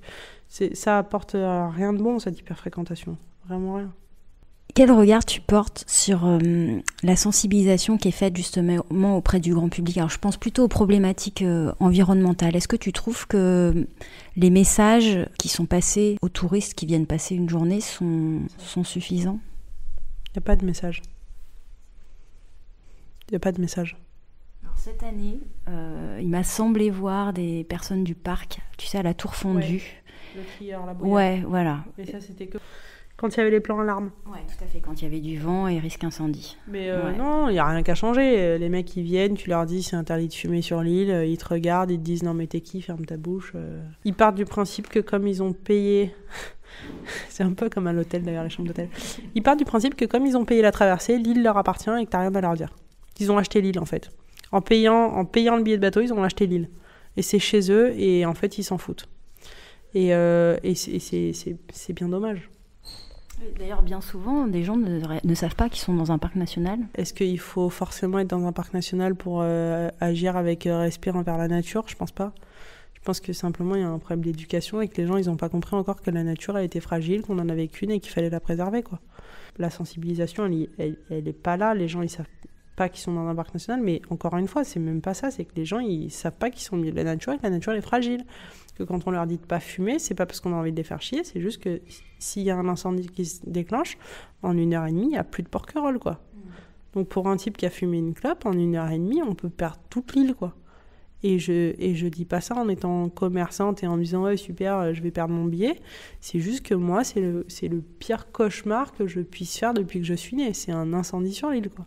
S2: ça apporte rien de bon, cette hyper-fréquentation. Vraiment rien.
S1: Quel regard tu portes sur la sensibilisation qui est faite justement auprès du grand public? Alors je pense plutôt aux problématiques environnementales. Est-ce que tu trouves que les messages qui sont passés aux touristes qui viennent passer une journée sont suffisants?
S2: Il n'y a pas de message. Il n'y a pas de message.
S1: Alors, cette année, il m'a semblé voir des personnes du parc, tu sais, à la Tour Fondue.
S2: Ouais, le trieur, la bouillade.
S1: Ouais, voilà.
S2: Et ça, c'était que... quand il y avait les plans alarmes.
S1: Ouais, tout à fait, quand il y avait du vent et risque incendie.
S2: Mais non, il n'y a rien qu'à changer. Les mecs, ils viennent, tu leur dis c'est interdit de fumer sur l'île, ils te regardent, ils te disent non mais t'es qui, ferme ta bouche. Ils partent du principe que comme ils ont payé... c'est un peu comme à l'hôtel d'ailleurs, les chambres d'hôtel. Ils partent du principe que comme ils ont payé la traversée, l'île leur appartient et que t'as rien à leur dire. Ils ont acheté l'île en fait. En payant le billet de bateau, ils ont acheté l'île. Et c'est chez eux et en fait, ils s'en foutent. Et c'est bien dommage.
S1: D'ailleurs, bien souvent, des gens ne savent pas qu'ils sont dans un parc national.
S2: Est-ce qu'il faut forcément être dans un parc national pour agir avec respect envers la nature? Je pense pas. Je pense que simplement il y a un problème d'éducation et que les gens ils n'ont pas compris encore que la nature elle était fragile, qu'on en avait qu'une et qu'il fallait la préserver, quoi. La sensibilisation elle est pas là, les gens ils savent pas qu'ils sont dans un parc national, mais encore une fois c'est même pas ça, c'est que les gens ils savent pas qu'ils sont au milieu de la nature et que la nature est fragile. Que quand on leur dit de pas fumer, c'est pas parce qu'on a envie de les faire chier, c'est juste que s'il y a un incendie qui se déclenche, en 1h30 il n'y a plus de porquerolles, quoi. Donc pour un type qui a fumé une clope, en 1h30 on peut perdre toute l'île, quoi. Et je dis pas ça en étant commerçante et en me disant ouais super je vais perdre mon billet. C'est juste que moi c'est le pire cauchemar que je puisse faire depuis que je suis née. C'est un incendie sur l'île, quoi.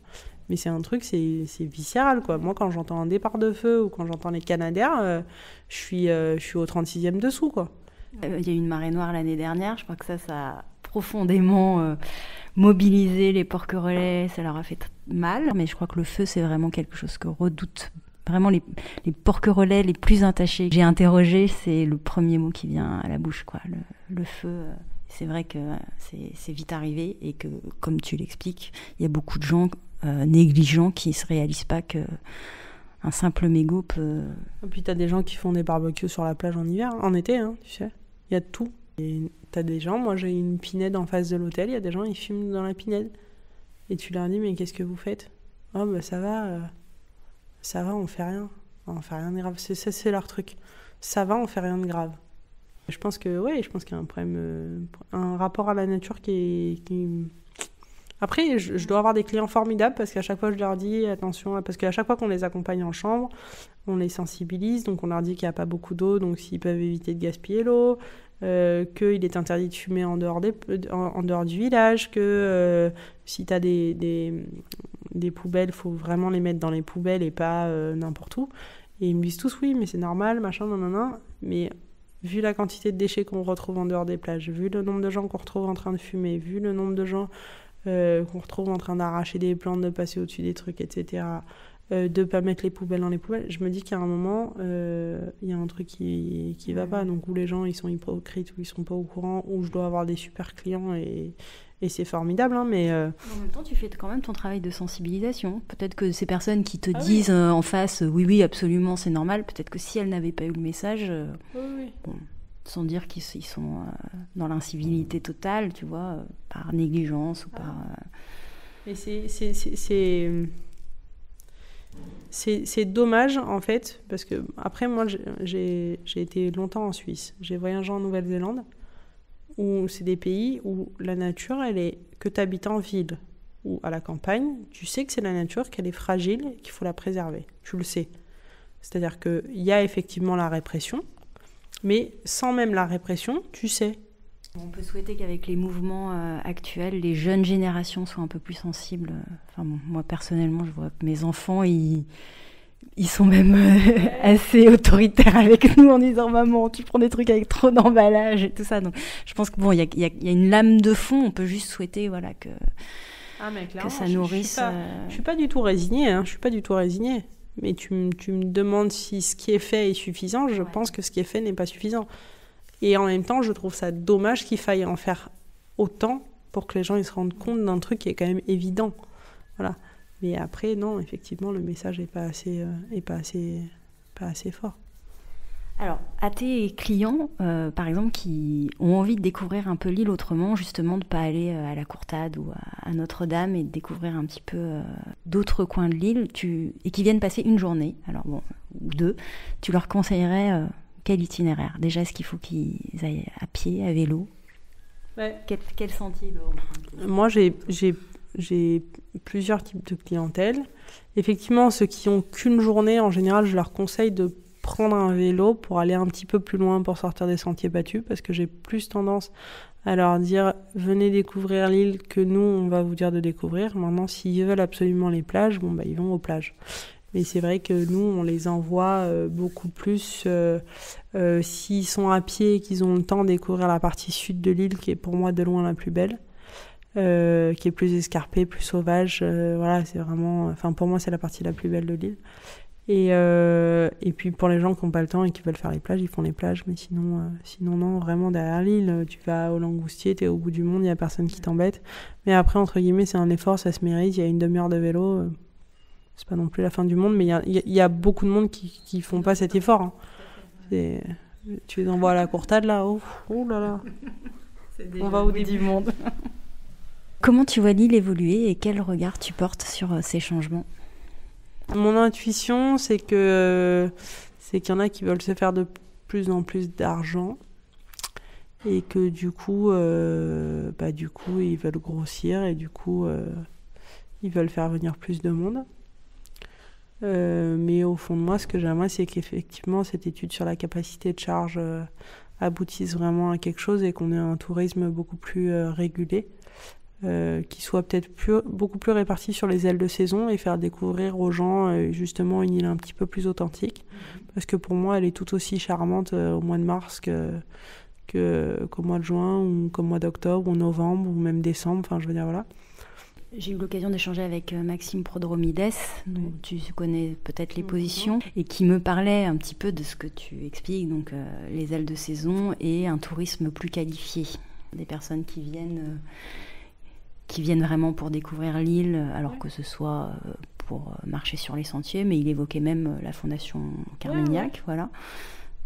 S2: Mais c'est un truc, c'est viscéral, quoi. Moi quand j'entends un départ de feu ou quand j'entends les canadaires, je suis au 36e dessous, quoi.
S1: Il y a eu une marée noire l'année dernière, je crois que ça a profondément mobilisé les porquerolais, ça leur a fait mal. Mais je crois que le feu c'est vraiment quelque chose que redoutent vraiment les porquerolais les plus entachés que j'ai interrogés, c'est le premier mot qui vient à la bouche, quoi. Le feu, c'est vrai que c'est vite arrivé et que, comme tu l'expliques, il y a beaucoup de gens négligents qui ne se réalisent pas qu'un simple mégot peut...
S2: Et puis t'as des gens qui font des barbecues sur la plage en hiver, en été, hein, tu sais. Il y a de tout. Et t'as des gens, moi j'ai une pinède en face de l'hôtel, il y a des gens, ils fument dans la pinède. Et tu leur dis, mais qu'est-ce que vous faites? Oh bah ça va, on fait rien de grave. C'est leur truc. Ça va, on fait rien de grave. Je pense qu'il y a un problème, un rapport à la nature qui... Après, je dois avoir des clients formidables parce qu'à chaque fois, je leur dis attention, parce qu'à chaque fois qu'on les accompagne en chambre, on les sensibilise, donc on leur dit qu'il n'y a pas beaucoup d'eau, donc s'ils peuvent éviter de gaspiller l'eau, qu'il est interdit de fumer en dehors du village, que si tu as des poubelles, il faut vraiment les mettre dans les poubelles et pas n'importe où. Et ils me disent tous oui, mais c'est normal, machin, nanana. Mais vu la quantité de déchets qu'on retrouve en dehors des plages, vu le nombre de gens qu'on retrouve en train de fumer, vu le nombre de gens qu'on retrouve en train d'arracher des plantes, de passer au-dessus des trucs, etc., de pas mettre les poubelles dans les poubelles, je me dis qu'à un moment il y a un truc qui va pas, donc où les gens ils sont hypocrites, ou ils sont pas au courant, ou je dois avoir des super clients et c'est formidable, hein, mais
S1: en même temps tu fais quand même ton travail de sensibilisation. Peut-être que ces personnes qui te disent en face oui absolument c'est normal, peut-être que si elles n'avaient pas eu le message bon, sans dire qu'ils sont dans l'incivilité totale, tu vois, par négligence ou par...
S2: Et c'est dommage, en fait, parce que après, moi, j'ai été longtemps en Suisse. J'ai voyagé en Nouvelle-Zélande, où c'est des pays où la nature, elle est... Que tu habites en ville ou à la campagne, tu sais que c'est la nature, qu'elle est fragile, qu'il faut la préserver. Tu le sais. C'est-à-dire qu'il y a effectivement la répression, mais sans même la répression, tu sais.
S1: On peut souhaiter qu'avec les mouvements actuels, les jeunes générations soient un peu plus sensibles. Enfin, bon, moi, personnellement, je vois que mes enfants, ils sont même assez autoritaires avec nous en disant « Maman, tu prends des trucs avec trop d'emballage » et tout ça. Donc, je pense que bon, il y a une lame de fond. On peut juste souhaiter voilà, que ça nourrisse...
S2: Je suis pas du tout résignée. Hein, je suis pas du tout résignée. Mais tu me demandes si ce qui est fait est suffisant. Je pense que ce qui est fait n'est pas suffisant. Et en même temps, je trouve ça dommage qu'il faille en faire autant pour que les gens ils se rendent compte d'un truc qui est quand même évident. Voilà. Mais après, non, effectivement, le message n'est pas assez fort.
S1: Alors, à tes clients, par exemple, qui ont envie de découvrir un peu l'île autrement, justement, de ne pas aller à la Courtade ou à Notre-Dame et de découvrir un petit peu d'autres coins de l'île, et qui viennent passer une journée, alors bon, ou deux, tu leur conseillerais quel itinéraire? Déjà, est-ce qu'il faut qu'ils aillent à pied, à vélo? Quel sentier doit emprunter?
S2: Moi, j'ai plusieurs types de clientèle. Effectivement, ceux qui ont qu'une journée, en général, je leur conseille de prendre un vélo pour aller un petit peu plus loin pour sortir des sentiers battus, parce que j'ai plus tendance à leur dire venez découvrir l'île que nous on va vous dire de découvrir. Maintenant, s'ils veulent absolument les plages, bon bah ils vont aux plages. Mais c'est vrai que nous on les envoie beaucoup plus s'ils sont à pied et qu'ils ont le temps de découvrir la partie sud de l'île, qui est pour moi de loin la plus belle, qui est plus escarpée, plus sauvage. Voilà, c'est vraiment, enfin pour moi c'est la partie la plus belle de l'île. Et puis pour les gens qui n'ont pas le temps et qui veulent faire les plages, ils font les plages. Mais sinon non, vraiment derrière l'île, tu vas au Langoustier, t'es au bout du monde, il n'y a personne qui t'embête. Mais après, entre guillemets, c'est un effort, ça se mérite. Il y a une demi-heure de vélo, c'est pas non plus la fin du monde, mais il y a beaucoup de monde qui font pas cet effort. Hein. Tu les envoies à la Courtade là, oh là là. On va au bout du monde.
S1: Comment tu vois l'île évoluer et quel regard tu portes sur ces changements ?
S2: Mon intuition, c'est qu'il y en a qui veulent se faire de plus en plus d'argent et que du coup, ils veulent grossir et du coup, ils veulent faire venir plus de monde. Mais au fond de moi, ce que j'aimerais, c'est qu'effectivement, cette étude sur la capacité de charge aboutisse vraiment à quelque chose et qu'on ait un tourisme beaucoup plus régulé. Qui soit peut-être beaucoup plus réparti sur les ailes de saison et faire découvrir aux gens justement une île un petit peu plus authentique. Parce que pour moi, elle est tout aussi charmante au mois de mars qu'au mois de juin ou qu'au mois d'octobre ou novembre ou même décembre. Enfin, je veux dire, voilà.
S1: J'ai eu l'occasion d'échanger avec Maxime Prodromides, dont tu connais peut-être les positions, et qui me parlait un petit peu de ce que tu expliques, donc les ailes de saison et un tourisme plus qualifié. Des personnes qui viennent vraiment pour découvrir l'île, alors que ce soit pour marcher sur les sentiers, mais il évoquait même la Fondation Carmignac, voilà.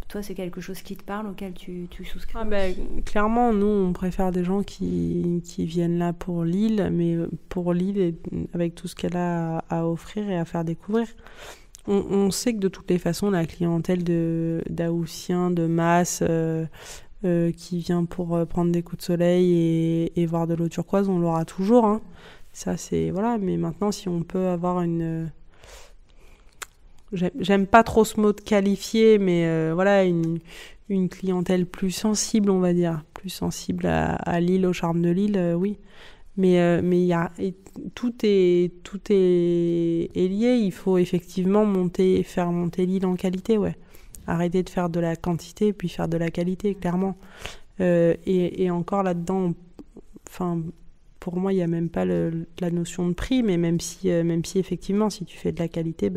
S1: Toi, c'est quelque chose qui te parle, auquel tu souscris ?
S2: Clairement, nous, on préfère des gens qui viennent là pour l'île, mais pour l'île et avec tout ce qu'elle a à offrir et à faire découvrir. On sait que de toutes les façons, la clientèle d'Aoussiens, de masse, qui vient pour prendre des coups de soleil et voir de l'eau turquoise, on l'aura toujours. Hein. Ça, c'est... Voilà, mais maintenant, si on peut avoir une... J'aime pas trop ce mot de qualifié, mais voilà, une clientèle plus sensible, on va dire. Plus sensible à l'île, au charme de l'île, oui. Mais tout est lié. Il faut effectivement faire monter l'île en qualité, ouais. Arrêter de faire de la quantité et puis faire de la qualité, clairement. Et encore là-dedans, pour moi, il n'y a même pas la notion de prix, mais même si effectivement, si tu fais de la qualité,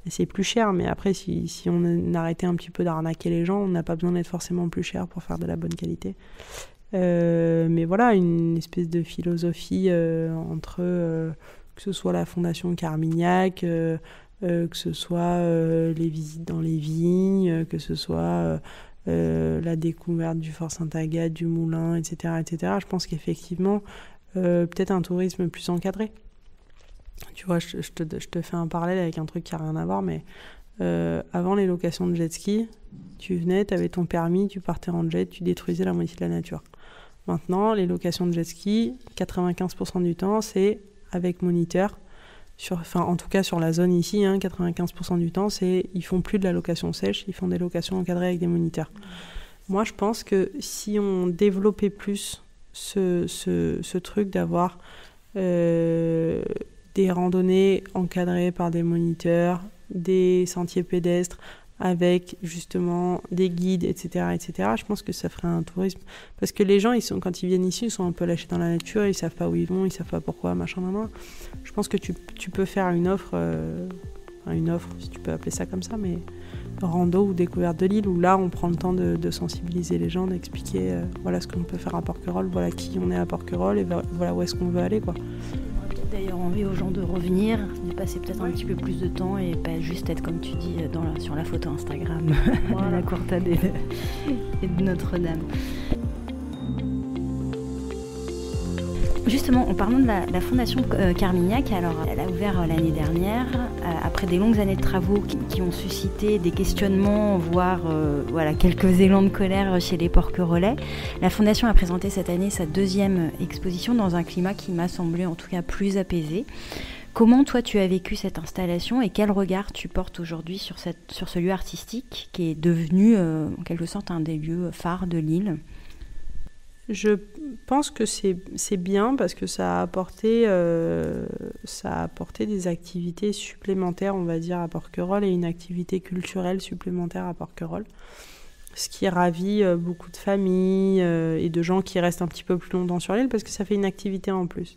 S2: c'est plus cher. Mais après, si on arrêtait un petit peu d'arnaquer les gens, on n'a pas besoin d'être forcément plus cher pour faire de la bonne qualité. Mais voilà, une espèce de philosophie entre que ce soit la Fondation Carmignac, que ce soit les visites dans les vignes, que ce soit la découverte du Fort Sainte-Agathe, du Moulin, etc., etc. Je pense qu'effectivement, peut-être un tourisme plus encadré. Tu vois, je te fais un parallèle avec un truc qui n'a rien à voir, mais avant les locations de jet ski, tu venais, tu avais ton permis, tu partais en jet, tu détruisais la moitié de la nature. Maintenant, les locations de jet ski, 95% du temps, c'est avec moniteur. En tout cas, sur la zone ici, 95% du temps, ils font plus de la location sèche, ils font des locations encadrées avec des moniteurs. Moi, je pense que si on développait plus ce truc d'avoir des randonnées encadrées par des moniteurs, des sentiers pédestres avec justement des guides, etc., etc., je pense que ça ferait un tourisme. Parce que les gens, quand ils viennent ici, ils sont un peu lâchés dans la nature, ils savent pas où ils vont, ils savent pas pourquoi, machin. Je pense que tu peux faire une offre, si tu peux appeler ça comme ça, mais rando ou découverte de l'île, où là, on prend le temps de sensibiliser les gens, d'expliquer voilà ce qu'on peut faire à Porquerolles, voilà qui on est à Porquerolles et voilà où est-ce qu'on veut aller, quoi.
S1: D'ailleurs, envie aux gens de revenir, de passer peut-être un petit peu plus de temps et pas juste être, comme tu dis, sur la photo Instagram de la Courtade et de Notre-Dame. Justement, en parlant de la Fondation Carmignac, alors elle a ouvert l'année dernière, après des longues années de travaux qui ont suscité des questionnements, voire quelques élans de colère chez les Porquerolais. La Fondation a présenté cette année sa deuxième exposition dans un climat qui m'a semblé en tout cas plus apaisé. Comment toi tu as vécu cette installation et quel regard tu portes aujourd'hui sur ce lieu artistique qui est devenu en quelque sorte un des lieux phares de l'île ?
S2: Je pense que c'est bien parce que ça a apporté des activités supplémentaires, on va dire, à Porquerolles et une activité culturelle supplémentaire à Porquerolles. Ce qui ravit beaucoup de familles et de gens qui restent un petit peu plus longtemps sur l'île parce que ça fait une activité en plus.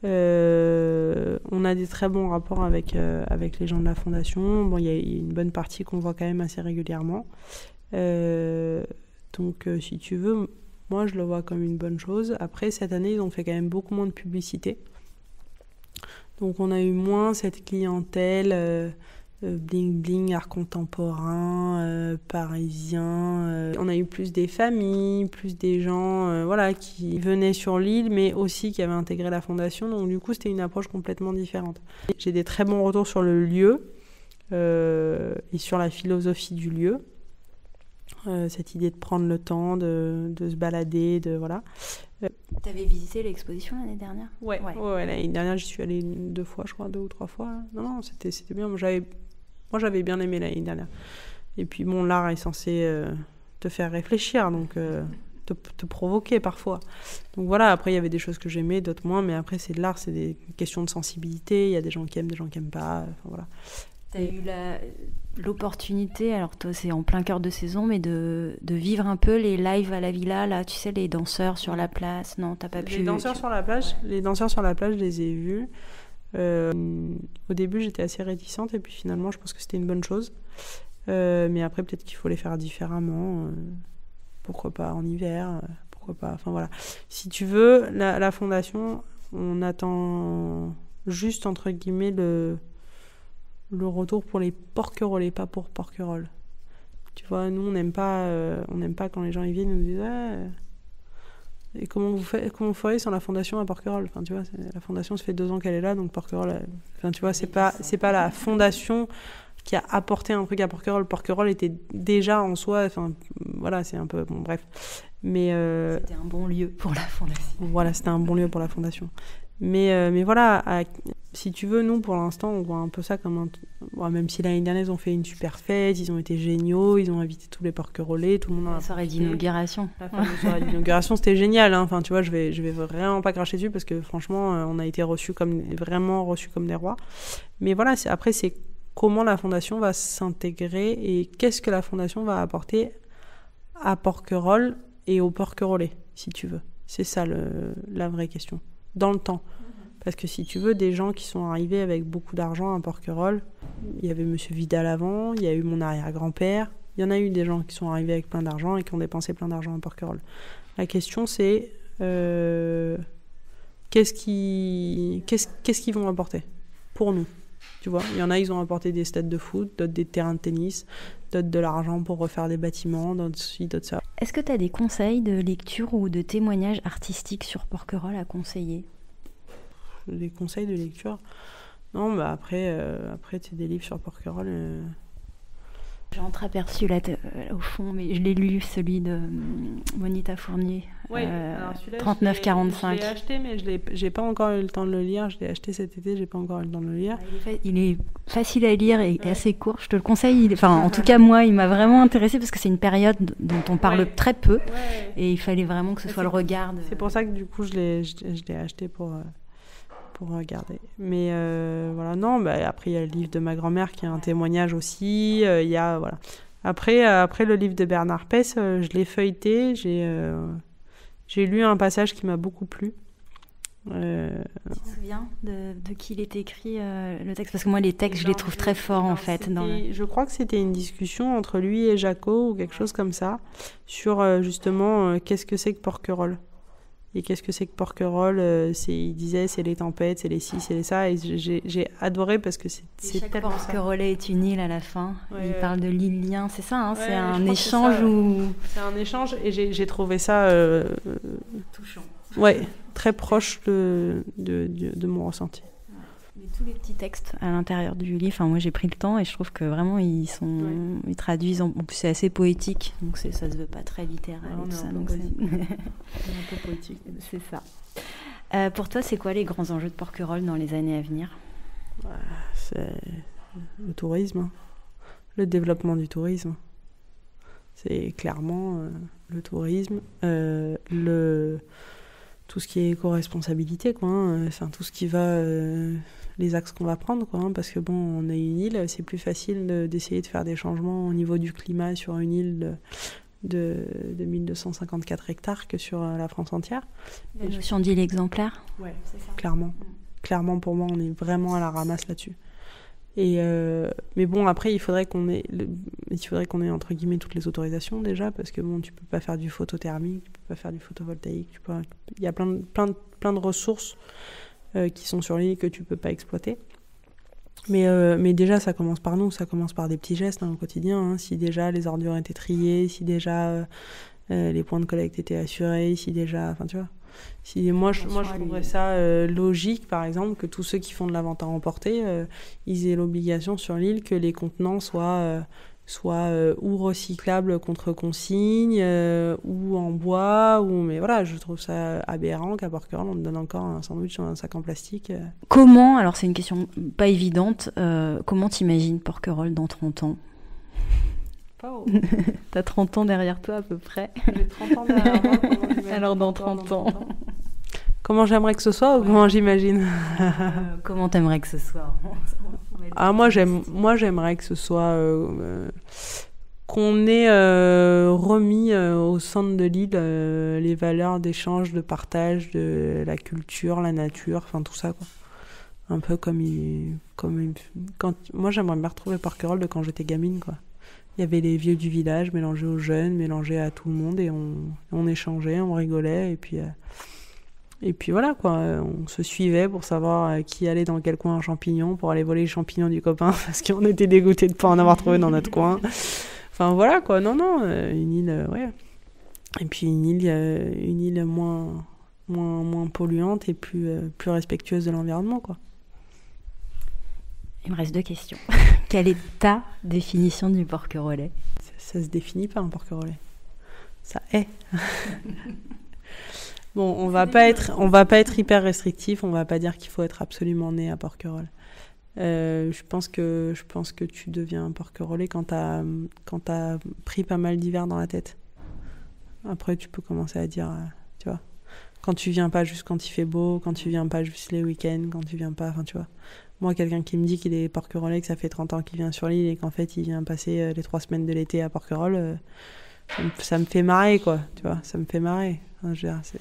S2: On on a des très bons rapports avec les gens de la fondation. Bon, il y a une bonne partie qu'on voit quand même assez régulièrement. Donc, si tu veux, moi, je le vois comme une bonne chose. Après, cette année, ils ont fait quand même beaucoup moins de publicité. Donc, on a eu moins cette clientèle bling-bling, art contemporain, parisien. On a eu plus des familles, plus des gens qui venaient sur l'île, mais aussi qui avaient intégré la fondation. Donc, du coup, c'était une approche complètement différente. J'ai des très bons retours sur le lieu et sur la philosophie du lieu. Cette idée de prendre le temps, de se balader, voilà.
S1: Tu avais visité l'exposition l'année dernière ?
S2: Ouais, l'année dernière, j'y suis allée 2 fois, je crois, 2 ou 3 fois. Non, c'était bien. Moi, j'avais bien aimé l'année dernière. Et puis, bon, l'art est censé te faire réfléchir, donc te provoquer parfois. Donc voilà, après, il y avait des choses que j'aimais, d'autres moins, mais après, c'est de l'art, c'est des questions de sensibilité. Il y a des gens qui aiment, des gens qui n'aiment pas. Enfin, voilà.
S1: Tu as eu l'opportunité, alors toi c'est en plein cœur de saison, mais de vivre un peu les lives à la villa, là, tu sais, les danseurs sur la place. Non, t'as pas pu.
S2: Les danseurs sur la plage, je les ai vus. Au début, j'étais assez réticente et puis finalement, je pense que c'était une bonne chose. Mais après, peut-être qu'il faut les faire différemment. Pourquoi pas en hiver, pourquoi pas. Enfin voilà. Si tu veux, la fondation, on attend juste entre guillemets le retour pour les porquerolles, pas pour Porquerolles. Tu vois, nous on n'aime pas quand les gens ils viennent et nous disent et comment vous feriez sans la fondation à Porquerolles. Enfin tu vois, la fondation, ça fait 2 ans qu'elle est là, donc Porquerolles, enfin tu vois, c'est pas la fondation qui a apporté un truc à Porquerolles. Porquerolles était déjà en soi, enfin voilà, c'est un peu bon, bref. Mais
S1: c'était un bon lieu pour la fondation.
S2: Voilà, c'était un bon lieu pour la fondation. Mais voilà, si tu veux, nous, pour l'instant, on voit un peu ça comme même si l'année dernière, ils ont fait une super fête, ils ont été géniaux, ils ont invité tous les porquerollets, tout le monde.
S1: La soirée d'inauguration.
S2: La fameuse soirée d'inauguration, c'était génial. Hein. Enfin, tu vois, je vais vraiment pas cracher dessus parce que franchement, on a été vraiment reçus comme des rois. Mais voilà, après, c'est comment la fondation va s'intégrer et qu'est-ce que la fondation va apporter à Porquerolles et aux porquerollets, si tu veux. C'est ça la vraie question. Dans le temps. Parce que si tu veux, des gens qui sont arrivés avec beaucoup d'argent à Porquerolles, il y avait Monsieur Vidal avant, il y a eu mon arrière-grand-père, il y en a eu des gens qui sont arrivés avec plein d'argent et qui ont dépensé plein d'argent à Porquerolles. La question c'est qu'est-ce qu'ils vont apporter pour nous, tu vois. Il y en a, ils ont apporté des stades de foot, d'autres des terrains de tennis, d'autres de l'argent pour refaire des bâtiments, d'autres ci, d'autres ça.
S1: Est-ce que tu as des conseils de lecture ou de témoignages artistiques sur Porquerolles à conseiller ?
S2: Des conseils de lecture ? Non, bah après tu as des livres sur Porquerolles.
S1: J'ai entreaperçu là au fond, mais je l'ai lu, celui de Monita Fournier.
S2: Oui, alors celui-là,
S1: 39-45.
S2: Je l'ai acheté, mais j'ai pas encore eu le temps de le lire. Je l'ai acheté cet été, j'ai pas encore eu le temps de le lire.
S1: Il est facile à lire et assez court. Je te le conseille. En tout cas, moi, il m'a vraiment intéressée parce que c'est une période dont on parle très peu. Ouais. Et il fallait vraiment que ce soit le regard.
S2: C'est pour ça que du coup, je l'ai acheté pour regarder. Mais voilà, non, après il y a le livre de ma grand-mère qui est un témoignage aussi. Il y a, voilà. Après le livre de Bernard Pess, je l'ai feuilleté, j'ai lu un passage qui m'a beaucoup plu. Tu
S1: te souviens de qui il était écrit le texte ? Parce que moi les textes, je les trouve très forts en fait.
S2: Je crois que c'était une discussion entre lui et Jaco ou quelque chose comme ça, sur justement qu'est-ce que c'est que Porquerolles. Et qu'est-ce que c'est que Porquerolles ? Il disait c'est les tempêtes, c'est les ci, c'est les ça. Et j'ai adoré parce que c'est tellement ça.
S1: Porquerolles est une île à la fin.
S2: Ouais,
S1: il parle de l'île Lien, c'est ça, hein,
S2: ouais,
S1: c'est un échange
S2: C'est un échange et j'ai trouvé ça
S1: touchant.
S2: Ouais, très proche de mon ressenti.
S1: Mais tous les petits textes à l'intérieur du livre, moi j'ai pris le temps et je trouve que vraiment ils traduisent, en plus c'est assez poétique, donc ça se veut pas très littéral et tout ça. Donc c'est
S2: un peu poétique.
S1: C'est ça. Pour toi, c'est quoi les grands enjeux de Porquerolles dans les années à venir ?
S2: C'est le tourisme, le développement du tourisme. C'est clairement le tourisme, tout ce qui est éco-responsabilité, quoi. Enfin, tout ce qui va... les axes qu'on va prendre, quoi, parce que bon, on est une île, c'est plus facile d'essayer de faire des changements au niveau du climat sur une île de 1254 hectares que sur la France entière.
S1: La notion d'île exemplaire ?
S2: Ouais, c'est ça. Clairement. clairement, pour moi, on est vraiment à la ramasse là-dessus. Mais bon, après, il faudrait qu'on ait entre guillemets toutes les autorisations déjà, parce que bon, tu peux pas faire du photothermique, tu peux pas faire du photovoltaïque, il y a plein de ressources qui sont sur l'île que tu peux pas exploiter. Mais déjà, ça commence par nous, ça commence par des petits gestes au quotidien. Hein. Si déjà les ordures étaient triées, si déjà les points de collecte étaient assurés, si déjà, enfin tu vois. Moi, je trouverais ça logique, par exemple, que tous ceux qui font de la vente à emporter, ils aient l'obligation sur l'île que les contenants soient ou recyclables contre consigne, ou en bois, mais voilà, je trouve ça aberrant qu'à Porquerolles, on te donne encore un sandwich dans un sac en plastique.
S1: Comment, alors c'est une question pas évidente, comment t'imagines Porquerolles dans 30 ans ? T'as 30 ans derrière toi à peu près.
S2: J'ai 30 ans derrière moi.
S1: Alors dans 30 ans.
S2: Comment j'aimerais que ce soit ou comment j'imagine
S1: Comment t'aimerais que ce soit
S2: moi j'aimerais que ce soit qu'on ait remis au centre de l'île les valeurs d'échange, de partage, de la culture, la nature, enfin tout ça quoi. Un peu comme moi j'aimerais bien retrouver Porquerolles de quand j'étais gamine quoi. Il y avait les vieux du village mélangés aux jeunes, mélangés à tout le monde et on échangeait, on rigolait et puis voilà quoi, on se suivait pour savoir qui allait dans quel coin un champignon pour aller voler les champignons du copain parce qu'on était dégoûtés de pas en avoir trouvé dans notre coin. Enfin voilà quoi, non, une île, ouais. Et puis une île moins polluante et plus respectueuse de l'environnement quoi.
S1: Il me reste 2 questions. Quelle est ta définition du porquerolais ?
S2: Ça se définit pas un porquerolais. Ça est. Bon, on va pas être hyper restrictif, on va pas dire qu'il faut être absolument né à Porquerolles. Je pense que tu deviens un porquerolais quand t'as pris pas mal d'hiver dans la tête. Après, tu peux commencer à dire, tu vois, quand tu viens pas juste quand il fait beau, quand tu viens pas juste les week-ends, quand tu viens pas, enfin, tu vois. Moi, quelqu'un qui me dit qu'il est porquerolais, que ça fait 30 ans qu'il vient sur l'île et qu'en fait, il vient passer les 3 semaines de l'été à Porquerolles, ça me fait marrer, quoi, tu vois, ça me fait marrer. Enfin, je veux dire, c'est...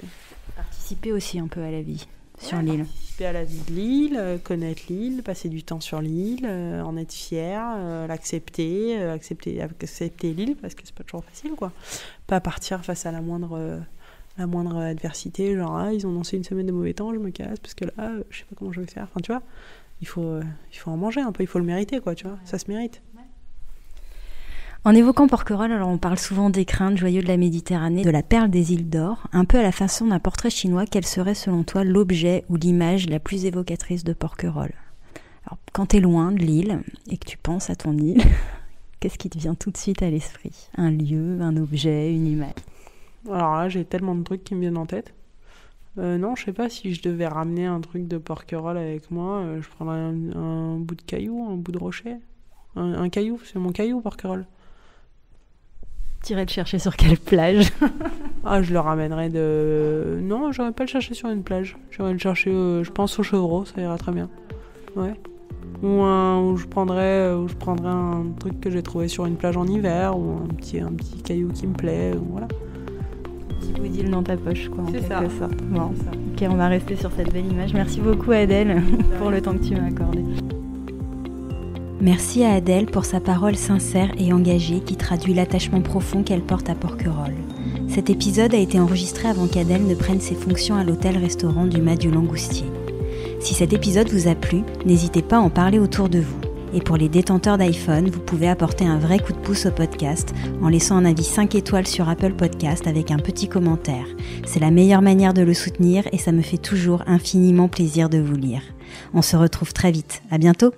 S1: Participer aussi un peu à la vie sur l'île.
S2: Participer à la vie de l'île, connaître l'île, passer du temps sur l'île, en être fier, l'accepter, accepter l'île, parce que c'est pas toujours facile, quoi. Pas partir face à la moindre adversité, genre, ils ont lancé une semaine de mauvais temps, je me casse, parce que là, je sais pas comment je vais faire. Enfin, tu vois, il faut en manger un peu, il faut le mériter, quoi, tu vois, ça se mérite.
S1: En évoquant Porquerolles, alors on parle souvent d'écrins, de joyaux de la Méditerranée, de la perle des îles d'or. Un peu à la façon d'un portrait chinois, quel serait selon toi l'objet ou l'image la plus évocatrice de Porquerolles ? Alors, quand t'es loin de l'île et que tu penses à ton île, qu'est-ce qui te vient tout de suite à l'esprit ? Un lieu, un objet, une image ?
S2: Alors là, j'ai tellement de trucs qui me viennent en tête. Non, je sais pas, si je devais ramener un truc de Porquerolles avec moi, je prendrais un bout de caillou, un bout de rocher. Un caillou, c'est mon caillou, Porquerolles.
S1: T'irais le chercher sur quelle plage ?
S2: Je le ramènerais de... Non, j'aurais pas le chercher sur une plage. J'aurais le chercher, je pense, au Chevreau, ça ira très bien. Ouais. Ou je prendrais un truc que j'ai trouvé sur une plage en hiver, ou un petit caillou qui me plaît, ou voilà.
S1: Un petit bout d'île dans ta poche, quoi, en
S2: quelque
S1: sorte. Bon. Ok, on va rester sur cette belle image. Merci beaucoup, Adèle, pour le temps que tu m'as accordé. Merci à Adèle pour sa parole sincère et engagée qui traduit l'attachement profond qu'elle porte à Porquerolles. Cet épisode a été enregistré avant qu'Adèle ne prenne ses fonctions à l'hôtel-restaurant du Mas du Langoustier. Si cet épisode vous a plu, n'hésitez pas à en parler autour de vous. Et pour les détenteurs d'iPhone, vous pouvez apporter un vrai coup de pouce au podcast en laissant un avis 5 étoiles sur Apple Podcast avec un petit commentaire. C'est la meilleure manière de le soutenir et ça me fait toujours infiniment plaisir de vous lire. On se retrouve très vite. À bientôt!